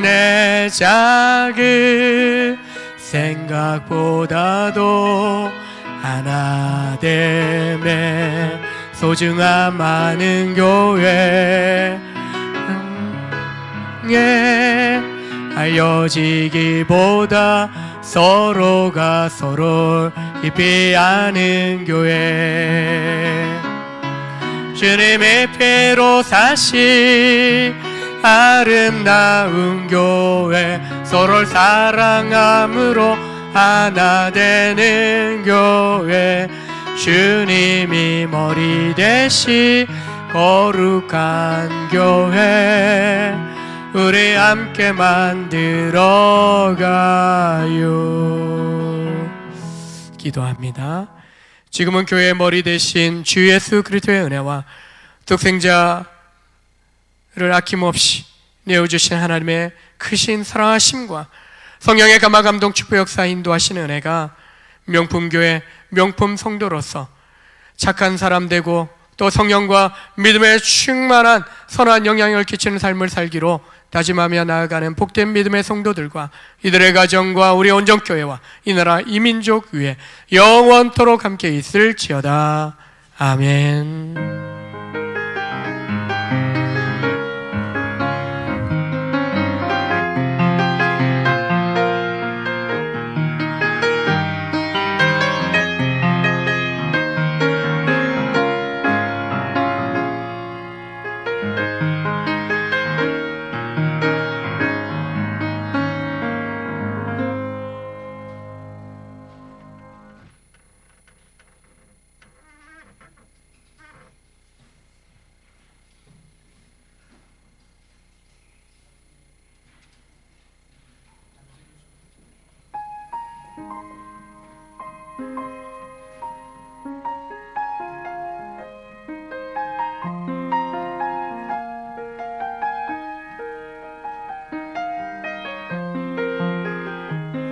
내 작은 생각보다도 하나 됨에 소중함 많은 교회 알려지기보다 서로가 서로 깊이 아는 교회 주님의 피로 사신 아름다운 교회 서로를 사랑함으로 하나 되는 교회 주님이 머리 대신 거룩한 교회 우리 함께 만들어가요. 기도합니다. 지금은 교회의 머리 대신 주 예수 그리스도의 은혜와 독생자를 아낌없이 내어주신 하나님의 크신 사랑하심과 성령의 감화 감동 축복 역사 인도하시는 은혜가 명품교회 명품 성도로서 착한 사람 되고 또 성령과 믿음에 충만한 선한 영향을 끼치는 삶을 살기로 다짐하며 나아가는 복된 믿음의 성도들과 이들의 가정과 우리 온전교회와 이 나라 이민족 위에 영원토록 함께 있을지어다. 아멘.